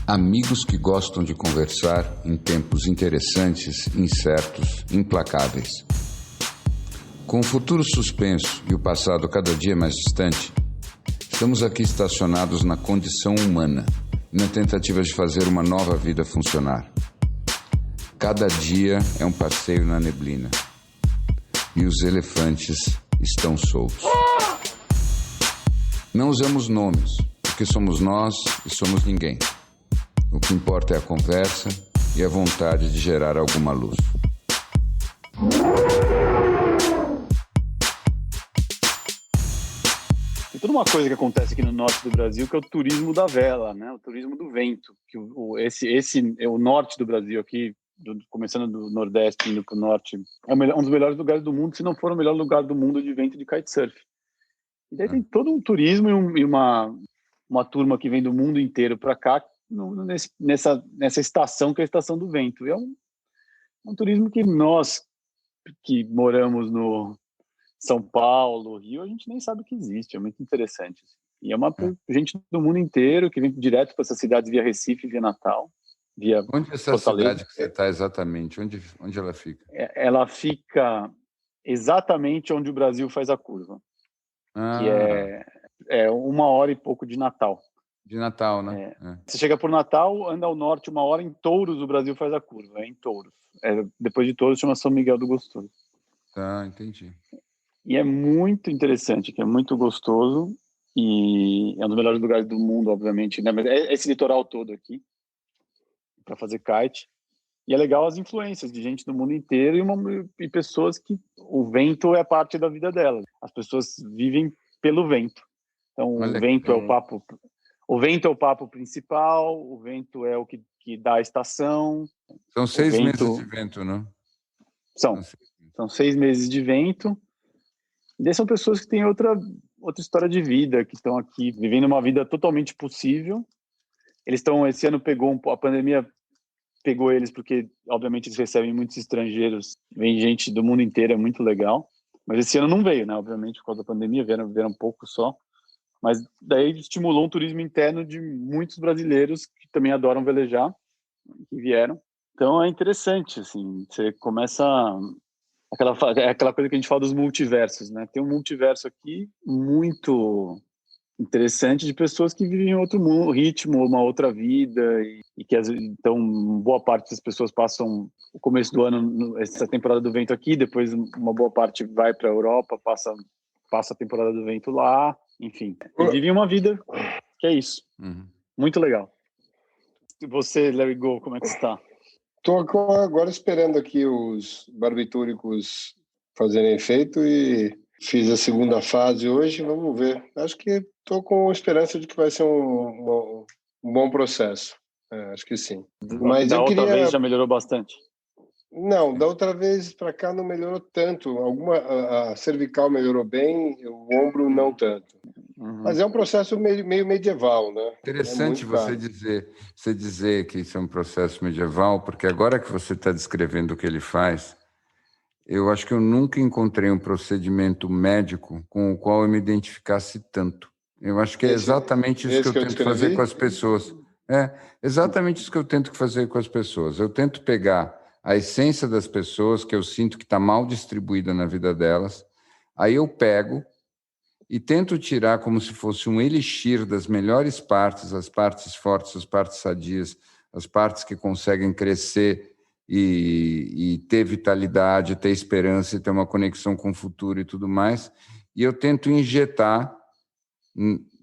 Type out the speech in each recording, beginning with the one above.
Amigos que gostam de conversar em tempos interessantes, incertos, implacáveis. Com o futuro suspenso e o passado cada dia mais distante, estamos aqui estacionados na condição humana, na tentativa de fazer uma nova vida funcionar. Cada dia é um passeio na neblina. E os elefantes estão soltos. Não usamos nomes, porque somos nós e somos ninguém. O que importa é a conversa e a vontade de gerar alguma luz. Tem toda uma coisa que acontece aqui no norte do Brasil, que é o turismo da vela, né? O turismo do vento. Que esse é o norte do Brasil aqui, começando do Nordeste, indo para o Norte, é um dos melhores lugares do mundo, se não for o melhor lugar do mundo de vento de kitesurf. E daí tem todo um turismo e uma turma que vem do mundo inteiro para cá, nessa estação que é a Estação do Vento. E é um turismo que nós, que moramos no São Paulo, Rio, a gente nem sabe que existe, é muito interessante. E é uma gente do mundo inteiro que vem direto para essas cidades via Recife, via Natal, via Onde é essa Fortaleza. cidade que você está exatamente? Onde ela fica? Ela fica exatamente onde o Brasil faz a curva, que é 1 hora e pouco de Natal. De Natal, né? Você chega por Natal, anda ao norte 1 hora, em Touros o Brasil faz a curva, em Touros. Depois de Touros chama São Miguel do Gostoso. Tá, entendi. E é muito interessante, que é muito gostoso e é um dos melhores lugares do mundo, obviamente, né? Mas esse litoral todo aqui para fazer kite. E é legal as influências de gente do mundo inteiro e pessoas que o vento é parte da vida delas. As pessoas vivem pelo vento. Então, o vento é o papo principal, o vento é o que dá a estação. São 6 meses de vento, não? São 6 meses de vento. E daí são pessoas que têm outra história de vida, que estão aqui vivendo uma vida totalmente possível. Esse ano a pandemia pegou eles porque, obviamente, eles recebem muitos estrangeiros, vem gente do mundo inteiro, é muito legal. Mas esse ano não veio, né? Obviamente, por causa da pandemia, vieram pouco só. Mas daí estimulou um turismo interno de muitos brasileiros que também adoram velejar, que vieram. Então é interessante, assim, você começa aquela coisa que a gente fala dos multiversos, né? Tem um multiverso aqui muito interessante de pessoas que vivem em outro ritmo, uma outra vida e que então boa parte das pessoas passam o começo do ano essa temporada do vento aqui, depois uma boa parte vai para a Europa, passa a temporada do vento lá, enfim, e vivem uma vida que é isso. Muito legal. E você, Larry Go, como é que está? Estou agora esperando aqui os barbitúricos fazerem efeito e fiz a segunda fase hoje, vamos ver. Acho que estou com esperança de que vai ser um bom processo. Acho que sim. Mas da outra vez já melhorou bastante? Não, da outra vez para cá não melhorou tanto. A cervical melhorou bem, o ombro não tanto. Mas é um processo meio medieval, né? Interessante você dizer que isso é um processo medieval, porque agora que você está descrevendo o que ele faz, eu acho que eu nunca encontrei um procedimento médico com o qual eu me identificasse tanto. Eu acho que é exatamente isso que eu tento fazer com as pessoas. É exatamente isso que eu tento fazer com as pessoas. Eu tento pegar a essência das pessoas, que eu sinto que está mal distribuída na vida delas, aí eu pego e tento tirar como se fosse um elixir das melhores partes, as partes fortes, as partes sadias, as partes que conseguem crescer e ter vitalidade, ter esperança e ter uma conexão com o futuro e tudo mais, e eu tento injetar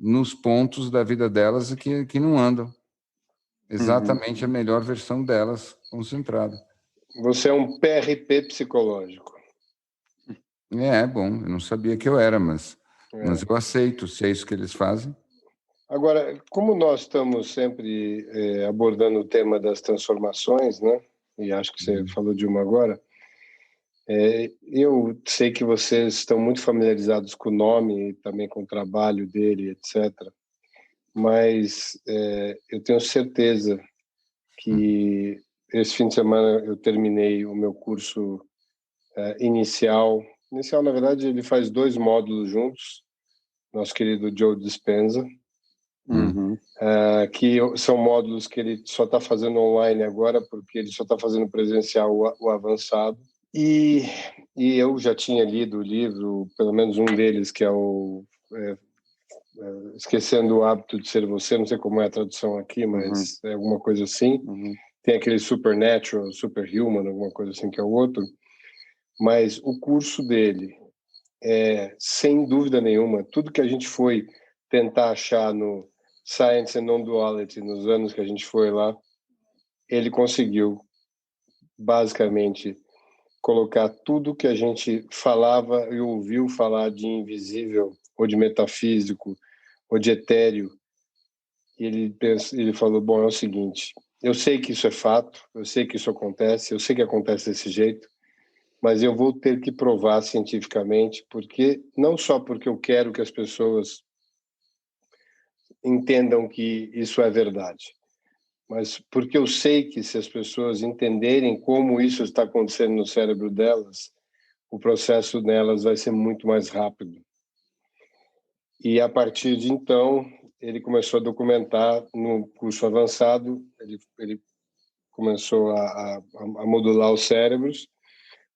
nos pontos da vida delas que não andam. Exatamente a melhor versão delas concentrada. Você é um PRP psicológico. Bom, eu não sabia que eu era, mas eu aceito, se é isso que eles fazem. Agora, como nós estamos sempre abordando o tema das transformações, né? E acho que você falou de uma agora, eu sei que vocês estão muito familiarizados com o nome e também com o trabalho dele, etc. Mas eu tenho certeza que esse fim de semana eu terminei o meu curso inicial. Inicial, na verdade, ele faz 2 módulos juntos, nosso querido Joe Dispenza, que são módulos que ele só está fazendo online agora, porque ele só está fazendo presencial o avançado. E eu já tinha lido o livro, pelo menos um deles, que é o Esquecendo o Hábito de Ser Você, não sei como é a tradução aqui, mas é alguma coisa assim. Tem aquele Supernatural, Superhuman, alguma coisa assim, que é o outro. Mas o curso dele sem dúvida nenhuma, tudo que a gente foi tentar achar no Science and Non-Duality, nos anos que a gente foi lá, ele conseguiu, basicamente, colocar tudo que a gente falava e ouviu falar de invisível, ou de metafísico, ou de etéreo. E ele falou, bom, é o seguinte, eu sei que isso é fato, eu sei que isso acontece, eu sei que acontece desse jeito, mas eu vou ter que provar cientificamente, porque não só porque eu quero que as pessoas entendam que isso é verdade, mas porque eu sei que se as pessoas entenderem como isso está acontecendo no cérebro delas, o processo nelas vai ser muito mais rápido. E a partir de então, ele começou a documentar no curso avançado, ele começou a modular os cérebros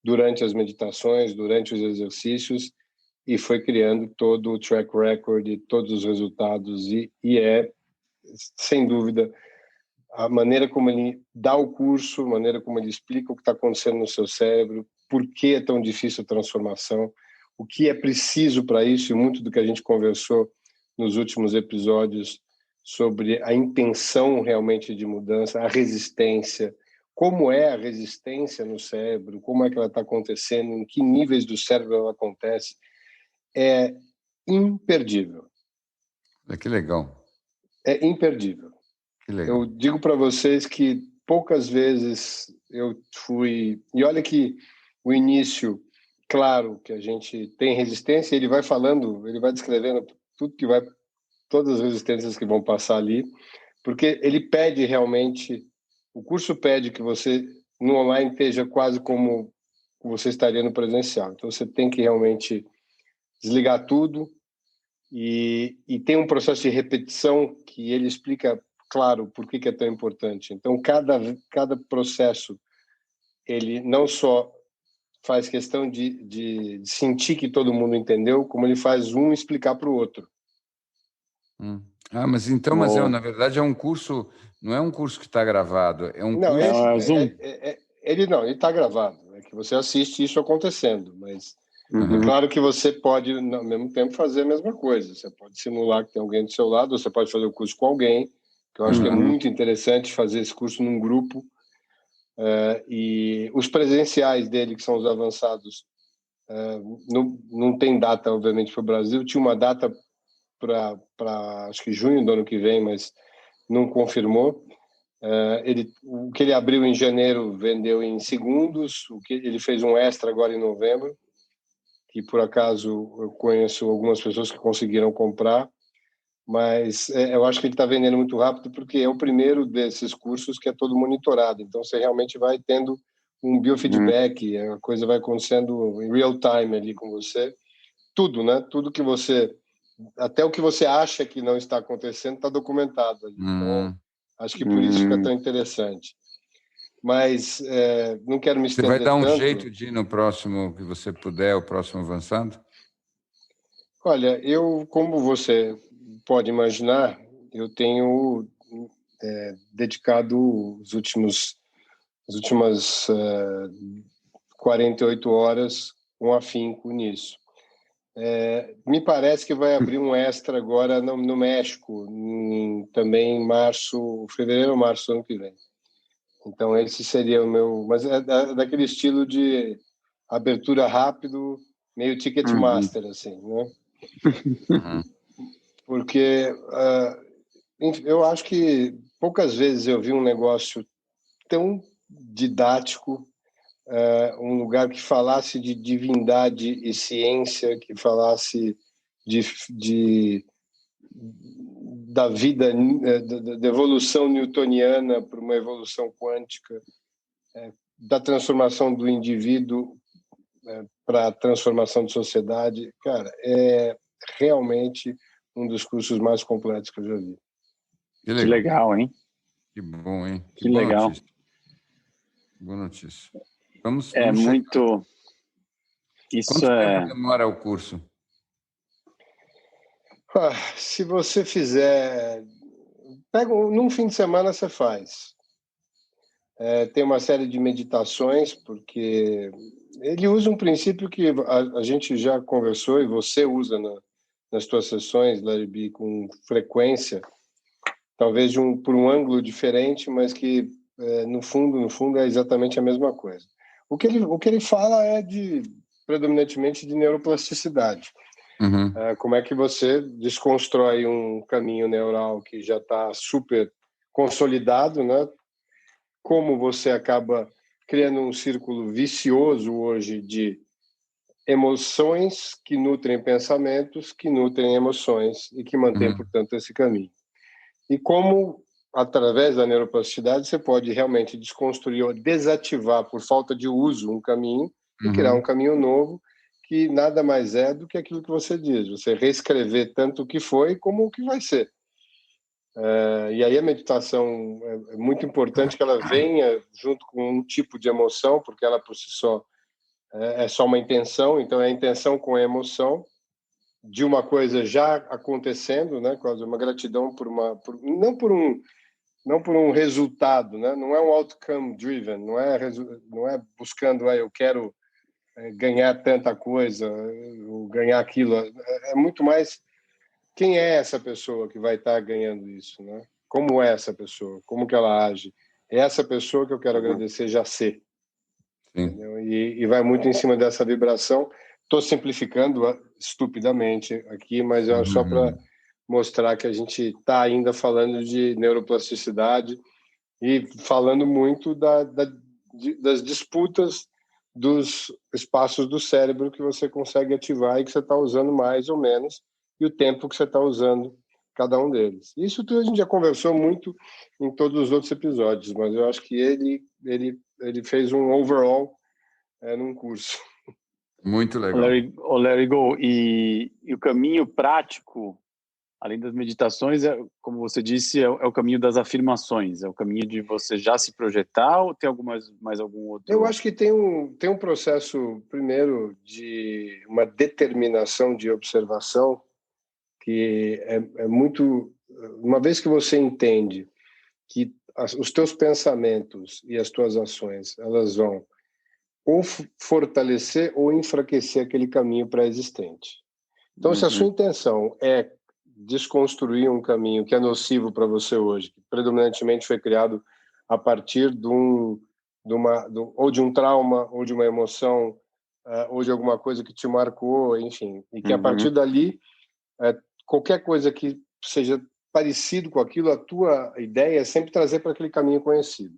durante as meditações, durante os exercícios, e foi criando todo o track record e todos os resultados, e é, sem dúvida, a maneira como ele dá o curso, a maneira como ele explica o que está acontecendo no seu cérebro, por que é tão difícil a transformação, o que é preciso para isso, e muito do que a gente conversou nos últimos episódios sobre a intenção realmente de mudança, a resistência, como é a resistência no cérebro, como é que ela está acontecendo, em que níveis do cérebro ela acontece, é imperdível. Que legal. É imperdível. Que legal. Eu digo para vocês que poucas vezes eu fui... E olha que o início, claro, que a gente tem resistência, ele vai falando, ele vai descrevendo tudo que vai, todas as resistências que vão passar ali, porque ele pede realmente, o curso pede que você no online esteja quase como você estaria no presencial. Então você tem que realmente desligar tudo e tem um processo de repetição que ele explica, claro, por que é tão importante. Então cada processo ele não só faz questão de sentir que todo mundo entendeu, como ele faz um explicar para o outro. Mas então, na verdade é um curso, não é um curso que está gravado, é um não, curso... Zoom. Ele está gravado, é que você assiste isso acontecendo, mas é claro que você pode, ao mesmo tempo, fazer a mesma coisa. Você pode simular que tem alguém do seu lado, você pode fazer o curso com alguém, que eu acho que é muito interessante fazer esse curso num grupo. E os presenciais dele, que são os avançados, não tem data, obviamente, para o Brasil. Tinha uma data para acho que junho do ano que vem, mas não confirmou. O que ele abriu em janeiro vendeu em segundos. O que ele fez um extra agora em novembro, que por acaso eu conheço algumas pessoas que conseguiram comprar, mas eu acho que ele está vendendo muito rápido porque é o primeiro desses cursos que é todo monitorado. Então você realmente vai tendo um biofeedback, a coisa vai acontecendo em real time ali com você. Tudo, né? Tudo que você... Até o que você acha que não está acontecendo está documentado ali. Então, acho que por isso fica tão interessante. Mas não quero me estender tanto. Você vai dar um jeito de ir no próximo, que você puder, o próximo avançado? Olha, como você pode imaginar, eu tenho dedicado as últimas 48 horas com afinco nisso. Me parece que vai abrir um extra agora no México, também em fevereiro ou março do ano que vem. Então esse seria o meu... Mas é daquele estilo de abertura rápido, meio Ticketmaster, assim, né? Porque eu acho que poucas vezes eu vi um negócio tão didático, um lugar que falasse de divindade e ciência, que falasse da vida, da evolução newtoniana para uma evolução quântica, da transformação do indivíduo para a transformação de sociedade. Cara, é realmente um dos cursos mais completos que eu já vi. Que Que legal, hein? Que bom, hein? Que legal. Notícia. Boa notícia. Vamos muito... Isso Quanto tempo demora o curso? Se você fizer... Num fim de semana você faz. Tem uma série de meditações, porque ele usa um princípio que a gente já conversou e você usa nas suas sessões, Larry B, com frequência, talvez por um ângulo diferente, mas que no fundo é exatamente a mesma coisa. O que ele fala é predominantemente de neuroplasticidade. Uhum. Como é que você desconstrói um caminho neural que já está super consolidado, né? Como você acaba criando um círculo vicioso hoje de emoções que nutrem pensamentos, que nutrem emoções e que mantêm, portanto, esse caminho. E como, através da neuroplasticidade, você pode realmente desconstruir ou desativar, por falta de uso, um caminho e criar um caminho novo, que nada mais é do que aquilo que você diz. Você reescrever tanto o que foi como o que vai ser. E aí a meditação é muito importante que ela venha junto com um tipo de emoção, porque ela por si só é só uma intenção, então é a intenção com a emoção de uma coisa já acontecendo, né? Quase uma gratidão não por um resultado, né? Não é um outcome driven, não é buscando eu quero ganhar tanta coisa, ou ganhar aquilo, é muito mais quem é essa pessoa que vai estar ganhando isso, né? Como é essa pessoa? Como que ela age? É essa pessoa que eu quero agradecer já ser. Entendeu? E vai muito em cima dessa vibração. Estou simplificando estupidamente aqui, mas é só para mostrar que a gente está ainda falando de neuroplasticidade e falando muito das disputas dos espaços do cérebro que você consegue ativar e que você está usando mais ou menos, e o tempo que você está usando cada um deles. Isso tudo a gente já conversou muito em todos os outros episódios, mas eu acho que ele fez um overall num curso. Muito legal. Larry Go, e o caminho prático, além das meditações, como você disse, é o caminho das afirmações, é o caminho de você já se projetar, ou tem mais algum outro? Eu acho que tem um processo, primeiro, de uma determinação de observação, que é muito... Uma vez que você entende que os teus pensamentos e as tuas ações, elas vão ou fortalecer ou enfraquecer aquele caminho pré-existente. Então, se a sua intenção é desconstruir um caminho que é nocivo para você hoje, que predominantemente foi criado a partir ou de um trauma, ou de uma emoção, ou de alguma coisa que te marcou, enfim, e que a partir dali, qualquer coisa que seja parecido com aquilo, a tua ideia é sempre trazer para aquele caminho conhecido.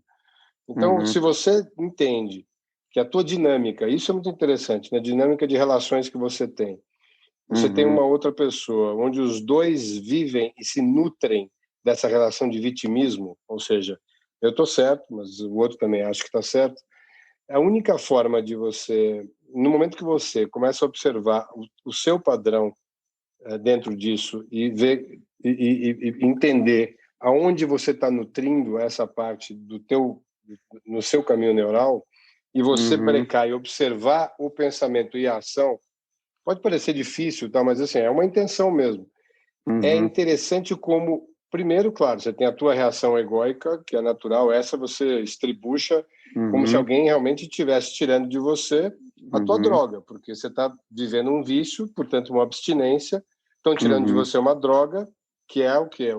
Então, se você entende que a tua dinâmica, isso é muito interessante, né? A dinâmica de relações que você tem. Você tem uma outra pessoa, onde os dois vivem e se nutrem dessa relação de vitimismo, ou seja, eu estou certo, mas o outro também acha que está certo. A única forma de você, no momento que você começa a observar o seu padrão dentro disso e ver e entender aonde você está nutrindo essa parte no seu caminho neural, e você brecar e observar o pensamento e a ação, pode parecer difícil, tá? Mas assim, é uma intenção mesmo. É interessante como, primeiro, claro, você tem a tua reação egóica, que é natural, essa você estribucha como se alguém realmente estivesse tirando de você a tua droga, porque você está vivendo um vício, portanto, uma abstinência, estão tirando de você uma droga, que é o quê?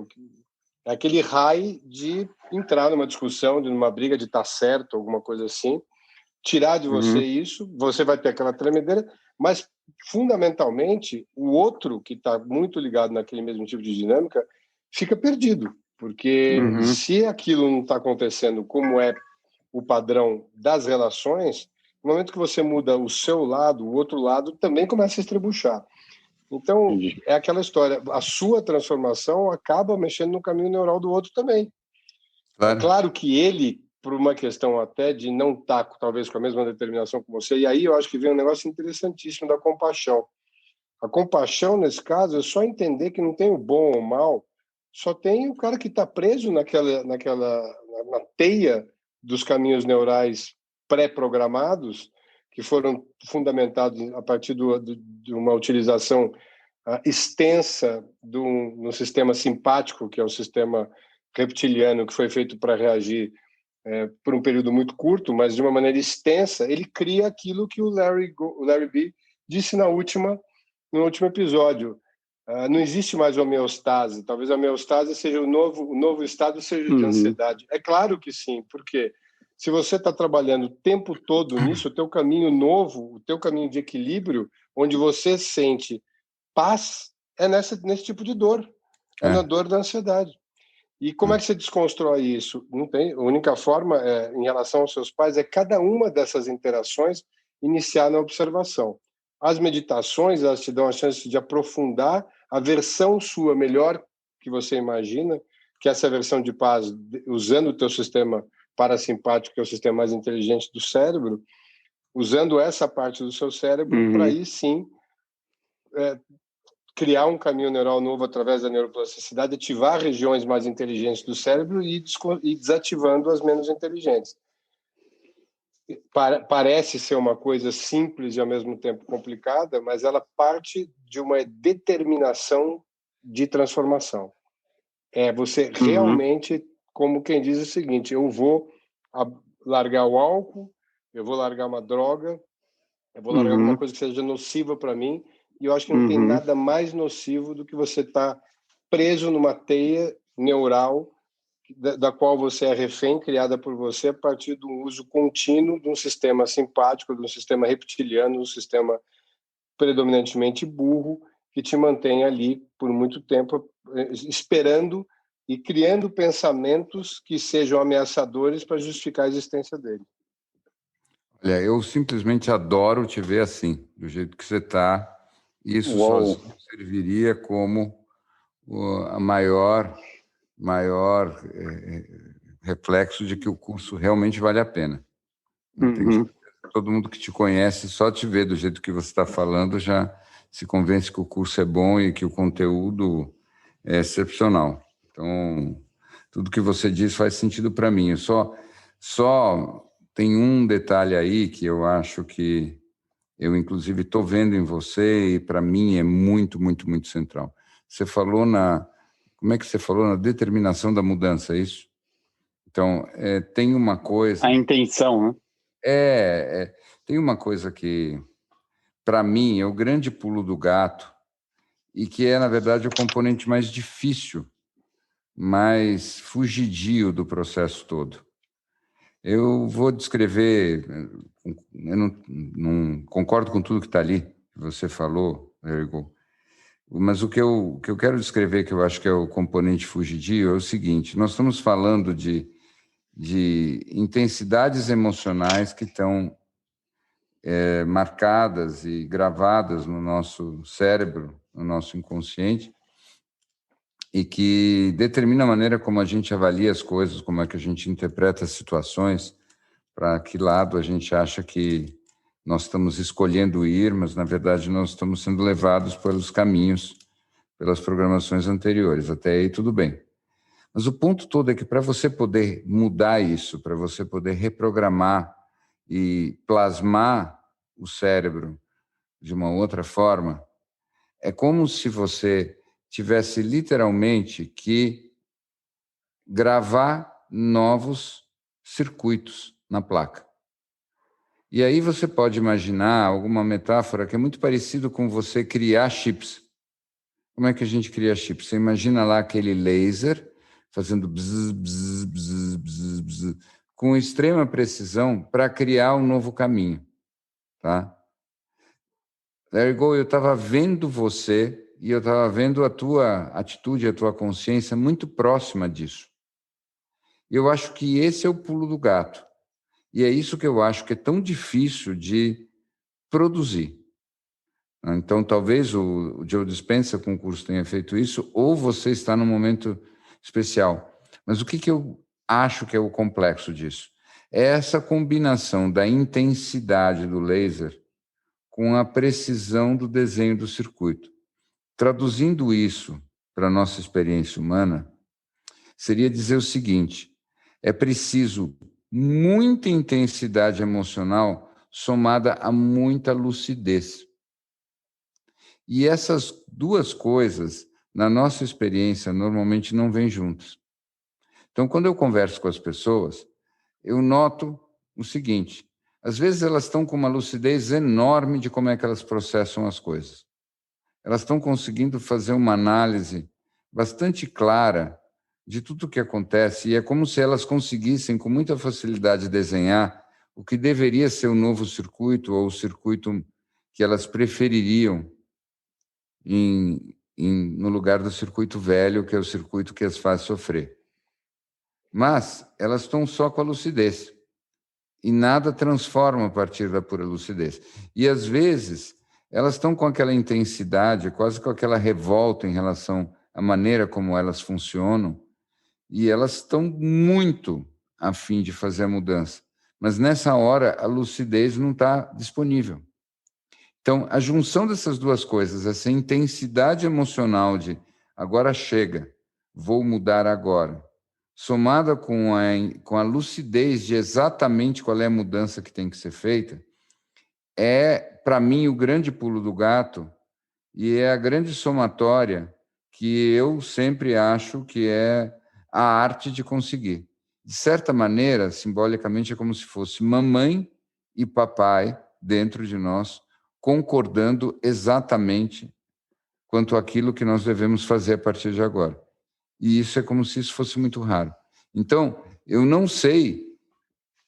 É aquele high de entrar numa discussão, de numa briga, de estar certo, alguma coisa assim, tirar de você isso, você vai ter aquela tremedeira, mas fundamentalmente o outro que está muito ligado naquele mesmo tipo de dinâmica fica perdido, porque se aquilo não está acontecendo como é o padrão das relações, no momento que você muda o seu lado, o outro lado também começa a estribuchar. Então, é aquela história, a sua transformação acaba mexendo no caminho neural do outro também. Claro. É claro que ele, por uma questão até de não estar, talvez, com a mesma determinação que você, e aí eu acho que vem um negócio interessantíssimo da compaixão. A compaixão, nesse caso, é só entender que não tem o bom ou o mal, só tem o cara que está preso na teia dos caminhos neurais pré-programados, que foram fundamentados a partir de uma utilização extensa no sistema simpático, que é o sistema reptiliano, que foi feito para reagir por um período muito curto, mas de uma maneira extensa. Ele cria aquilo que o Larry B disse no último episódio. Não existe mais homeostase. Talvez a homeostase seja o novo estado seja de ansiedade. É claro que sim, porque se você está trabalhando o tempo todo nisso, o teu caminho novo, o teu caminho de equilíbrio, onde você sente paz, é nesse tipo de dor. É na dor da ansiedade. E como é que você desconstrói isso? Não tem. A única forma, em relação aos seus pais, é cada uma dessas interações iniciar na observação. As meditações, elas te dão a chance de aprofundar a versão sua melhor que você imagina, que é essa versão de paz, usando o teu sistema parasimpático, que é o sistema mais inteligente do cérebro, usando essa parte do seu cérebro para aí sim criar um caminho neural novo através da neuroplasticidade, ativar regiões mais inteligentes do cérebro e desativando as menos inteligentes. Parece ser uma coisa simples e ao mesmo tempo complicada, mas ela parte de uma determinação de transformação. É você realmente, como quem diz o seguinte, eu vou largar o álcool, eu vou largar uma droga, eu vou largar alguma coisa que seja nociva para mim, e eu acho que não tem nada mais nocivo do que você estar preso numa teia neural da qual você é refém, criada por você a partir do uso contínuo de um sistema simpático, de um sistema reptiliano, de um sistema predominantemente burro, que te mantém ali por muito tempo esperando e criando pensamentos que sejam ameaçadores para justificar a existência dele. Olha, eu simplesmente adoro te ver assim, do jeito que você está. Isso sozinho serviria como a maior reflexo de que o curso realmente vale a pena. Todo mundo que te conhece, só te ver do jeito que você está falando, já se convence que o curso é bom e que o conteúdo é excepcional. Então, tudo que você diz faz sentido para mim. Eu só tem um detalhe aí que eu acho que eu, inclusive, estou vendo em você e, para mim, é muito, muito, muito central. Você falou como é que você falou? Na determinação da mudança, é isso? Então, tem uma coisa... A intenção, né? Tem uma coisa que, para mim, é o grande pulo do gato e que é, na verdade, o componente mais difícil, mais fugidio do processo todo. Eu vou descrever, eu não concordo com tudo que está ali, que você falou, Ergo, mas o que eu quero descrever, que eu acho que é o componente fugidio, é o seguinte: nós estamos falando de intensidades emocionais que estão marcadas e gravadas no nosso cérebro, no nosso inconsciente, e que determina a maneira como a gente avalia as coisas, como é que a gente interpreta as situações, para que lado a gente acha que nós estamos escolhendo ir, mas, na verdade, nós estamos sendo levados pelos caminhos, pelas programações anteriores. Até aí, tudo bem. Mas o ponto todo é que, para você poder mudar isso, para você poder reprogramar e plasmar o cérebro de uma outra forma, é como se você tivesse literalmente que gravar novos circuitos na placa. E aí você pode imaginar alguma metáfora que é muito parecido com você criar chips. Como é que a gente cria chips? Você imagina lá aquele laser fazendo bzz, bzz, bzz, bzz, bzz, com extrema precisão para criar um novo caminho. Tá? Ergo, eu estava vendo você e eu estava vendo a tua atitude, a tua consciência muito próxima disso. Eu acho que esse é o pulo do gato. E é isso que eu acho que é tão difícil de produzir. Então, talvez o Joe Dispenza com o curso tenha feito isso, ou você está num momento especial. Mas o que eu acho que é o complexo disso? É essa combinação da intensidade do laser com a precisão do desenho do circuito. Traduzindo isso para a nossa experiência humana, seria dizer o seguinte: é preciso muita intensidade emocional somada a muita lucidez. E essas duas coisas, na nossa experiência, normalmente não vêm juntas. Então, quando eu converso com as pessoas, eu noto o seguinte: às vezes elas estão com uma lucidez enorme de como é que elas processam as coisas. Elas estão conseguindo fazer uma análise bastante clara de tudo o que acontece, e é como se elas conseguissem, com muita facilidade, desenhar o que deveria ser o novo circuito, ou o circuito que elas prefeririam no lugar do circuito velho, que é o circuito que as faz sofrer. Mas elas estão só com a lucidez, e nada transforma a partir da pura lucidez. E, às vezes, elas estão com aquela intensidade, quase com aquela revolta em relação à maneira como elas funcionam, e elas estão muito a fim de fazer a mudança. Mas, nessa hora, a lucidez não está disponível. Então, a junção dessas duas coisas, essa intensidade emocional de agora chega, vou mudar agora, somada com a lucidez de exatamente qual é a mudança que tem que ser feita, é, para mim, o grande pulo do gato, e é a grande somatória que eu sempre acho que é a arte de conseguir. De certa maneira, simbolicamente, é como se fosse mamãe e papai dentro de nós, concordando exatamente quanto àquilo que nós devemos fazer a partir de agora. E isso é como se isso fosse muito raro. Então, eu não sei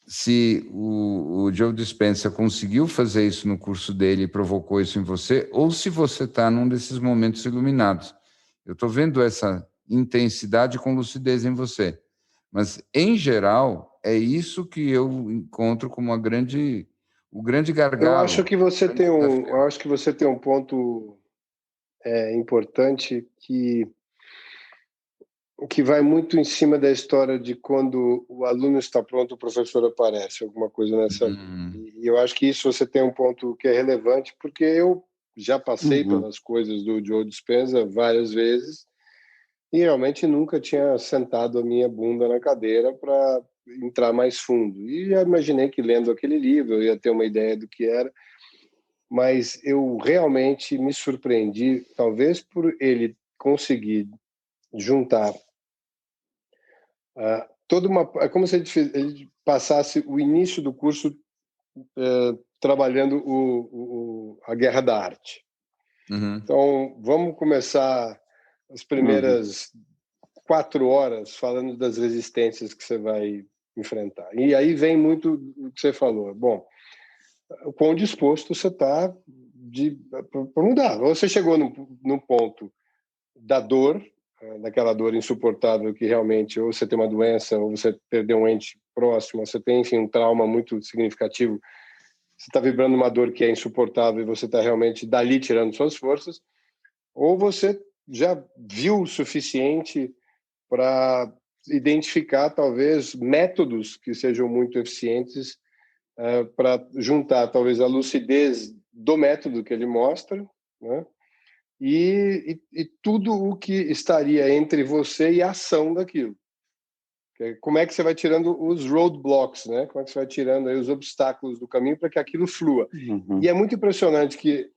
se o Joe Dispenza conseguiu fazer isso no curso dele e provocou isso em você, ou se você está num desses momentos iluminados. Eu estou vendo essa intensidade com lucidez em você. Mas, em geral, é isso que eu encontro como o grande gargalo. Eu acho que você tem um ponto importante que vai muito em cima da história de quando o aluno está pronto, o professor aparece, alguma coisa nessa linha. E eu acho que isso você tem um ponto que é relevante, porque eu já passei pelas coisas do Joe Dispenza várias vezes e realmente nunca tinha sentado a minha bunda na cadeira para entrar mais fundo. E já imaginei que lendo aquele livro eu ia ter uma ideia do que era, mas eu realmente me surpreendi, talvez por ele conseguir juntar é como se ele passasse o início do curso trabalhando a guerra da arte. Então, vamos começar as primeiras 4 horas falando das resistências que você vai enfrentar. E aí vem muito o que você falou. Bom, o quão disposto você está para mudar. Ou você chegou no ponto da dor, daquela dor insuportável que realmente ou você tem uma doença ou você perdeu um ente próximo, você tem, enfim, um trauma muito significativo, você está vibrando uma dor que é insuportável e você está realmente dali tirando suas forças, ou você já viu o suficiente para identificar talvez métodos que sejam muito eficientes para juntar talvez a lucidez do método que ele mostra, né? E tudo o que estaria entre você e a ação daquilo. Como é que você vai tirando os roadblocks, né? Como é que você vai tirando aí os obstáculos do caminho para que aquilo flua. E é muito impressionante que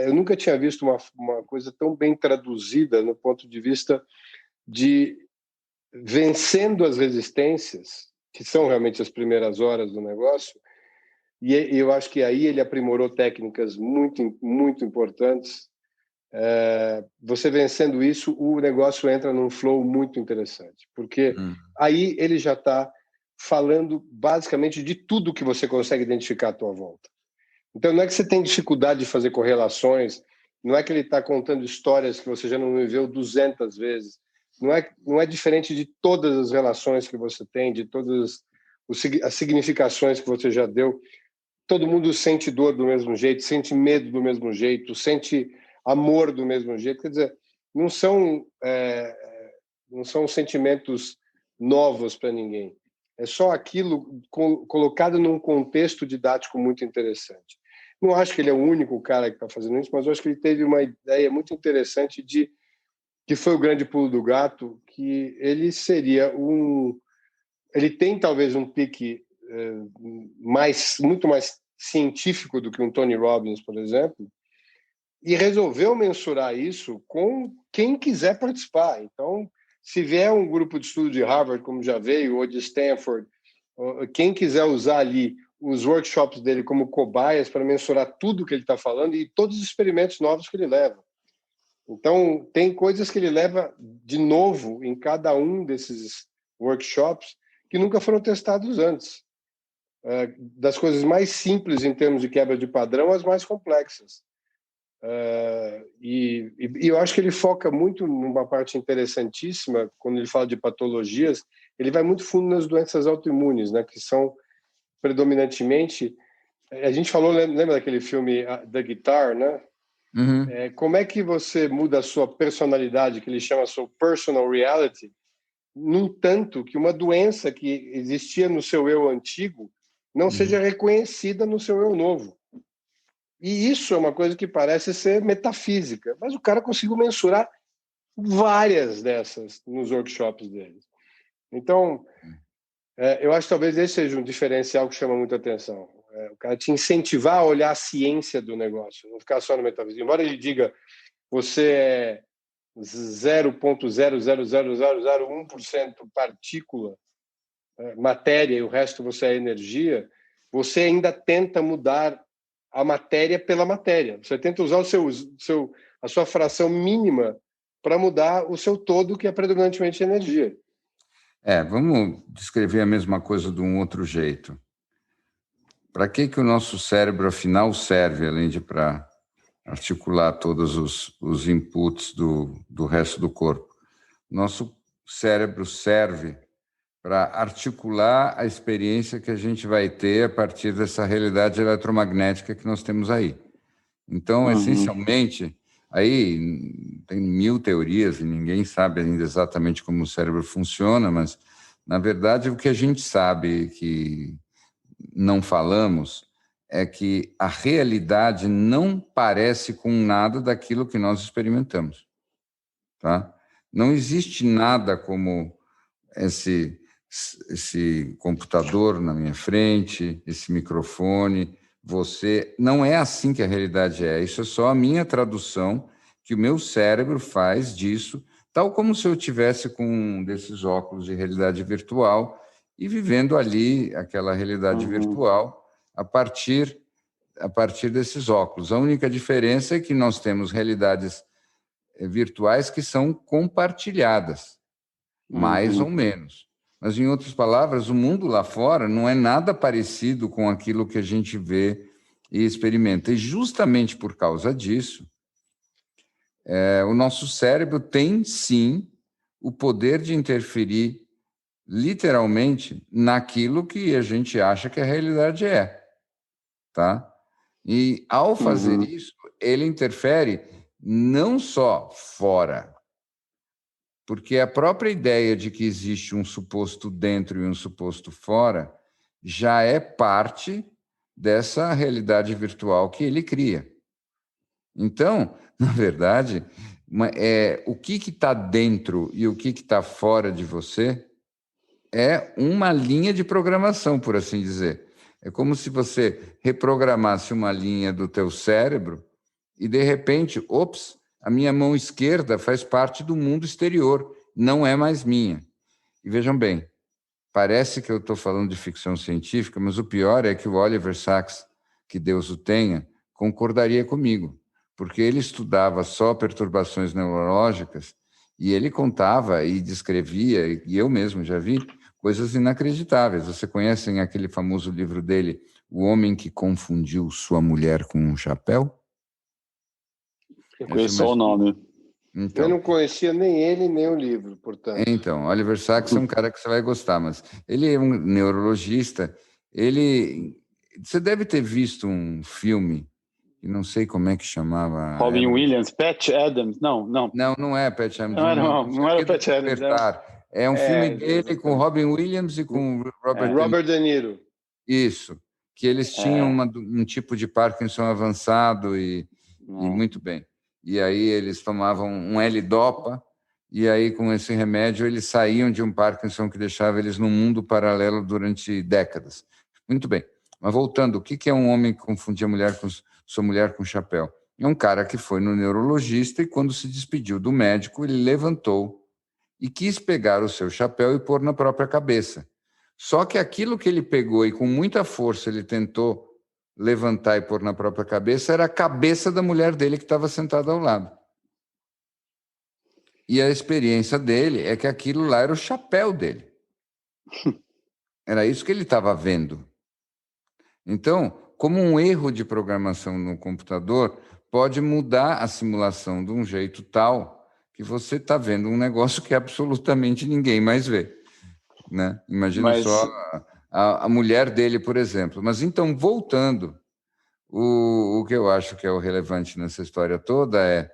eu nunca tinha visto uma coisa tão bem traduzida no ponto de vista de vencendo as resistências, que são realmente as primeiras horas do negócio, e eu acho que aí ele aprimorou técnicas muito, muito importantes. Você vencendo isso, o negócio entra num flow muito interessante, porque aí ele já está falando basicamente de tudo que você consegue identificar à tua volta. Então não é que você tem dificuldade de fazer correlações, não é que ele está contando histórias que você já não viveu 200 vezes, não é diferente de todas as relações que você tem, de todas as significações que você já deu. Todo mundo sente dor do mesmo jeito, sente medo do mesmo jeito, sente amor do mesmo jeito. Quer dizer, não são sentimentos novos para ninguém. É só aquilo colocado num contexto didático muito interessante. Não acho que ele é o único cara que está fazendo isso, mas eu acho que ele teve uma ideia muito interessante de que foi o grande pulo do gato, que ele seria ele tem talvez um pique muito mais científico do que um Tony Robbins, por exemplo, e resolveu mensurar isso com quem quiser participar. Então, se vier um grupo de estudo de Harvard, como já veio, ou de Stanford, quem quiser usar ali os workshops dele como cobaias para mensurar tudo que ele está falando e todos os experimentos novos que ele leva. Então, tem coisas que ele leva de novo em cada um desses workshops que nunca foram testados antes. Das coisas mais simples em termos de quebra de padrão às mais complexas. E eu acho que ele foca muito numa parte interessantíssima, quando ele fala de patologias, ele vai muito fundo nas doenças autoimunes, né, que são predominantemente... A gente falou, lembra daquele filme The Guitar, né? Uhum. Como é que você muda a sua personalidade, que ele chama sua personal reality, num tanto que uma doença que existia no seu eu antigo não seja reconhecida no seu eu novo. E isso é uma coisa que parece ser metafísica, mas o cara conseguiu mensurar várias dessas nos workshops dele. Então, eu acho que talvez esse seja um diferencial que chama muita atenção. O cara te incentivar a olhar a ciência do negócio, não ficar só no metafísico. Embora ele diga você é 0,00001% partícula, matéria, e o resto você é energia, você ainda tenta mudar a matéria pela matéria. Você tenta usar a sua fração mínima para mudar o seu todo, que é predominantemente energia. Vamos descrever a mesma coisa de um outro jeito. Para que o nosso cérebro, afinal, serve, além de para articular todos os inputs do resto do corpo? Nosso cérebro serve para articular a experiência que a gente vai ter a partir dessa realidade eletromagnética que nós temos aí. Então, essencialmente, aí tem 1000 teorias e ninguém sabe ainda exatamente como o cérebro funciona, mas, na verdade, o que a gente sabe que não falamos é que a realidade não parece com nada daquilo que nós experimentamos. Tá? Não existe nada como esse computador na minha frente, esse microfone, você... Não é assim que a realidade é. Isso é só a minha tradução que o meu cérebro faz disso, tal como se eu tivesse com um desses óculos de realidade virtual e vivendo ali aquela realidade virtual a partir desses óculos. A única diferença é que nós temos realidades virtuais que são compartilhadas, mais ou menos. Mas, em outras palavras, o mundo lá fora não é nada parecido com aquilo que a gente vê e experimenta. E justamente por causa disso, o nosso cérebro tem, sim, o poder de interferir literalmente naquilo que a gente acha que a realidade é. Tá? E, ao fazer isso, ele interfere não só fora, porque a própria ideia de que existe um suposto dentro e um suposto fora já é parte dessa realidade virtual que ele cria. Então, na verdade, o que está dentro e o que está fora de você é uma linha de programação, por assim dizer. É como se você reprogramasse uma linha do teu cérebro e, de repente, a minha mão esquerda faz parte do mundo exterior, não é mais minha. E vejam bem, parece que eu estou falando de ficção científica, mas o pior é que o Oliver Sacks, que Deus o tenha, concordaria comigo, porque ele estudava só perturbações neurológicas e ele contava e descrevia, e eu mesmo já vi, coisas inacreditáveis. Você conhecem aquele famoso livro dele, O Homem que Confundiu Sua Mulher com um Chapéu? Eu conheço só o nome. Então, eu não conhecia nem ele, nem o livro, portanto. Então, Oliver Sacks é um cara que você vai gostar, mas ele é um neurologista. Você deve ter visto um filme, que não sei como é que chamava. Robin Williams, Patch Adams, não. Não é Patch Adams. Não era Patch Adams. É um filme dele com Robin Williams e com Robert De Niro. Isso, que eles tinham um tipo de Parkinson avançado e muito bem. E aí eles tomavam um L-Dopa e aí, com esse remédio, eles saíam de um Parkinson que deixava eles num mundo paralelo durante décadas. Muito bem. Mas voltando, o que é um homem que confundia sua mulher com chapéu? É um cara que foi no neurologista e, quando se despediu do médico, ele levantou e quis pegar o seu chapéu e pôr na própria cabeça. Só que aquilo que ele pegou e, com muita força, ele tentou levantar e pôr na própria cabeça era a cabeça da mulher dele que estava sentada ao lado. E a experiência dele é que aquilo lá era o chapéu dele. Era isso que ele estava vendo. Então, como um erro de programação no computador pode mudar a simulação de um jeito tal que você está vendo um negócio que absolutamente ninguém mais vê. Né? Imagina só a mulher dele, por exemplo. Mas então, voltando, o que eu acho que é o relevante nessa história toda é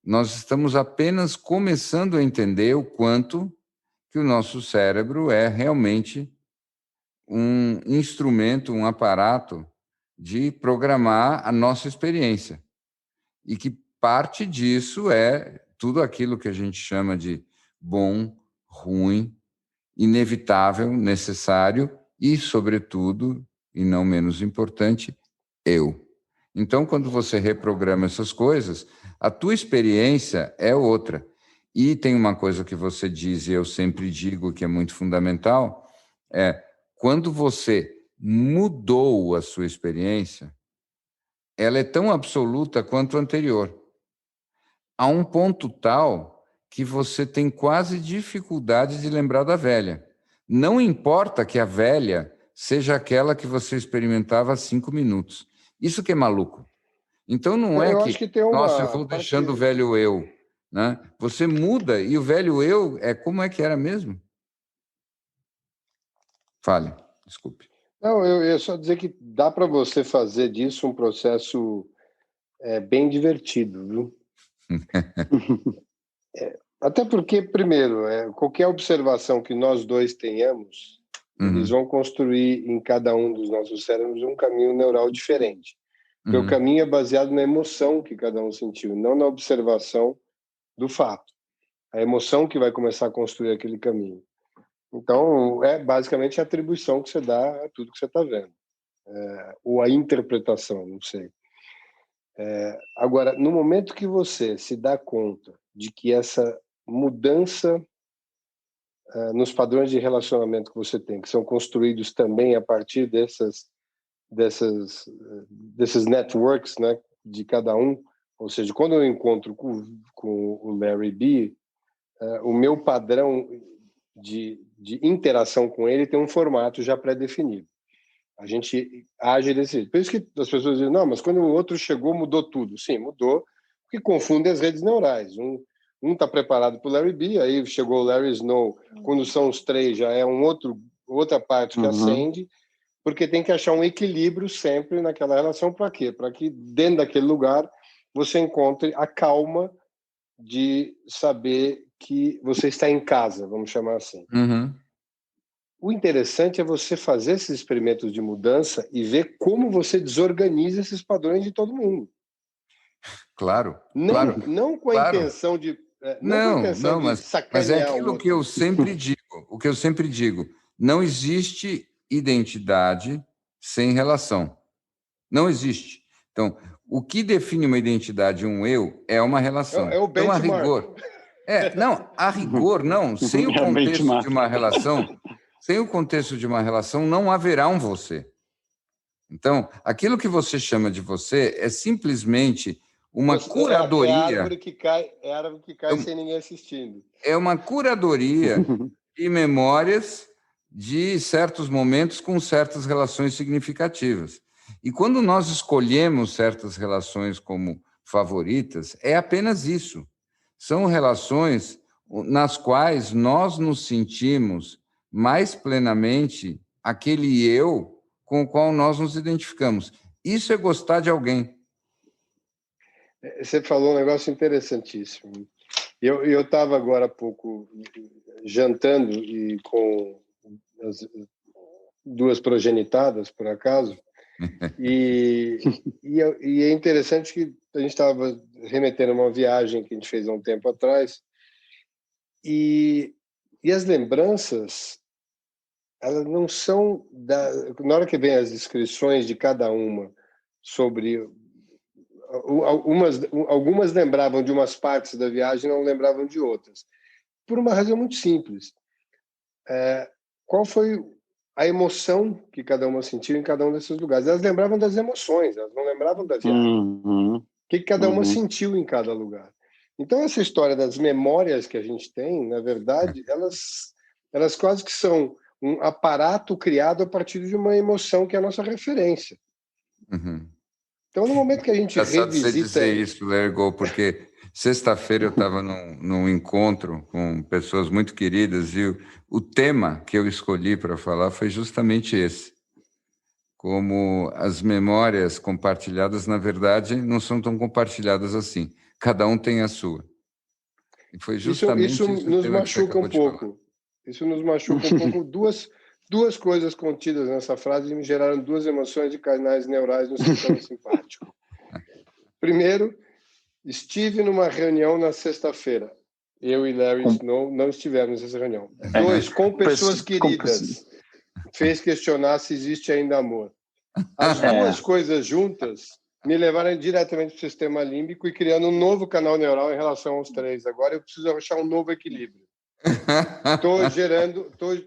nós estamos apenas começando a entender o quanto que o nosso cérebro é realmente um instrumento, um aparato de programar a nossa experiência. E que parte disso é tudo aquilo que a gente chama de bom, ruim, inevitável, necessário e, sobretudo, e não menos importante, eu. Então, quando você reprograma essas coisas, a tua experiência é outra. E tem uma coisa que você diz, e eu sempre digo que é muito fundamental, é quando você mudou a sua experiência, ela é tão absoluta quanto a anterior. A um ponto tal que você tem quase dificuldade de lembrar da velha. Não importa que a velha seja aquela que você experimentava há 5 minutos. Isso que é maluco. Então não é Eu que, acho que tem nossa, eu uma vou parte... deixando o velho eu. Né? Você muda e o velho eu é como é que era mesmo? Fale, desculpe. Não, eu ia só dizer que dá para você fazer disso um processo bem divertido, viu? Até porque, primeiro, qualquer observação que nós dois tenhamos, eles vão construir em cada um dos nossos cérebros um caminho neural diferente. Porque o caminho é baseado na emoção que cada um sentiu, não na observação do fato. A emoção que vai começar a construir aquele caminho. Então, é basicamente a atribuição que você dá a tudo que você está vendo. Ou a interpretação, não sei. Agora, no momento que você se dá conta de que essa mudança nos padrões de relacionamento que você tem, que são construídos também a partir desses networks, né, de cada um, ou seja, quando eu encontro com o Larry B, o meu padrão de interação com ele tem um formato já pré-definido. A gente age desse jeito. Por isso que as pessoas dizem, não, mas quando o outro chegou, mudou tudo. Sim, mudou, porque confunde as redes neurais. Um está preparado para o Larry B, aí chegou o Larry Snow. Quando são os três, já é outra parte que acende, porque tem que achar um equilíbrio sempre naquela relação. Para quê? Para que dentro daquele lugar você encontre a calma de saber que você está em casa, vamos chamar assim. O interessante é você fazer esses experimentos de mudança e ver como você desorganiza esses padrões de todo mundo. Claro, não com a intenção de mas é sacanear o aquilo outro. que eu sempre digo, o que eu sempre digo, não existe identidade sem relação. Não existe. Então, o que define uma identidade, um eu, é uma relação. É o benchmark. Então, a rigor, não. Sem o contexto de uma relação, não haverá um você. Então, aquilo que você chama de você é simplesmente uma curadoria. É a árvore que cai sem ninguém assistindo. É uma curadoria de memórias de certos momentos com certas relações significativas. E quando nós escolhemos certas relações como favoritas, é apenas isso. São relações nas quais nós nos sentimos mais plenamente aquele eu com o qual nós nos identificamos. Isso é gostar de alguém. Você falou um negócio interessantíssimo. Eu estava agora há pouco jantando e com as duas progenitadas, por acaso, e é interessante que a gente estava remetendo a uma viagem que a gente fez há um tempo atrás, E as lembranças, elas não são... Na hora que vem as descrições de cada uma sobre... Algumas lembravam de umas partes da viagem, não lembravam de outras. Por uma razão muito simples. Qual foi a emoção que cada uma sentiu em cada um desses lugares? Elas lembravam das emoções, elas não lembravam da viagem. O que cada uma sentiu em cada lugar. Então, essa história das memórias que a gente tem, na verdade, elas quase que são um aparato criado a partir de uma emoção que é a nossa referência. Então, no momento que a gente revisita... você dizer isso, Lergo, porque sexta-feira eu estava num encontro com pessoas muito queridas e o tema que eu escolhi para falar foi justamente esse. Como as memórias compartilhadas, na verdade, não são tão compartilhadas assim. Cada um tem a sua. E foi justamente isso nos machuca um pouco. Isso nos machuca um pouco. Duas coisas contidas nessa frase me geraram duas emoções de canais neurais no sistema simpático. Primeiro, estive numa reunião na sexta-feira. Eu e Larry Snow não estivemos nessa reunião. Dois, com pessoas queridas. Fez questionar se existe ainda amor. As duas coisas juntas me levaram diretamente para o sistema límbico e criando um novo canal neural em relação aos três. Agora eu preciso achar um novo equilíbrio.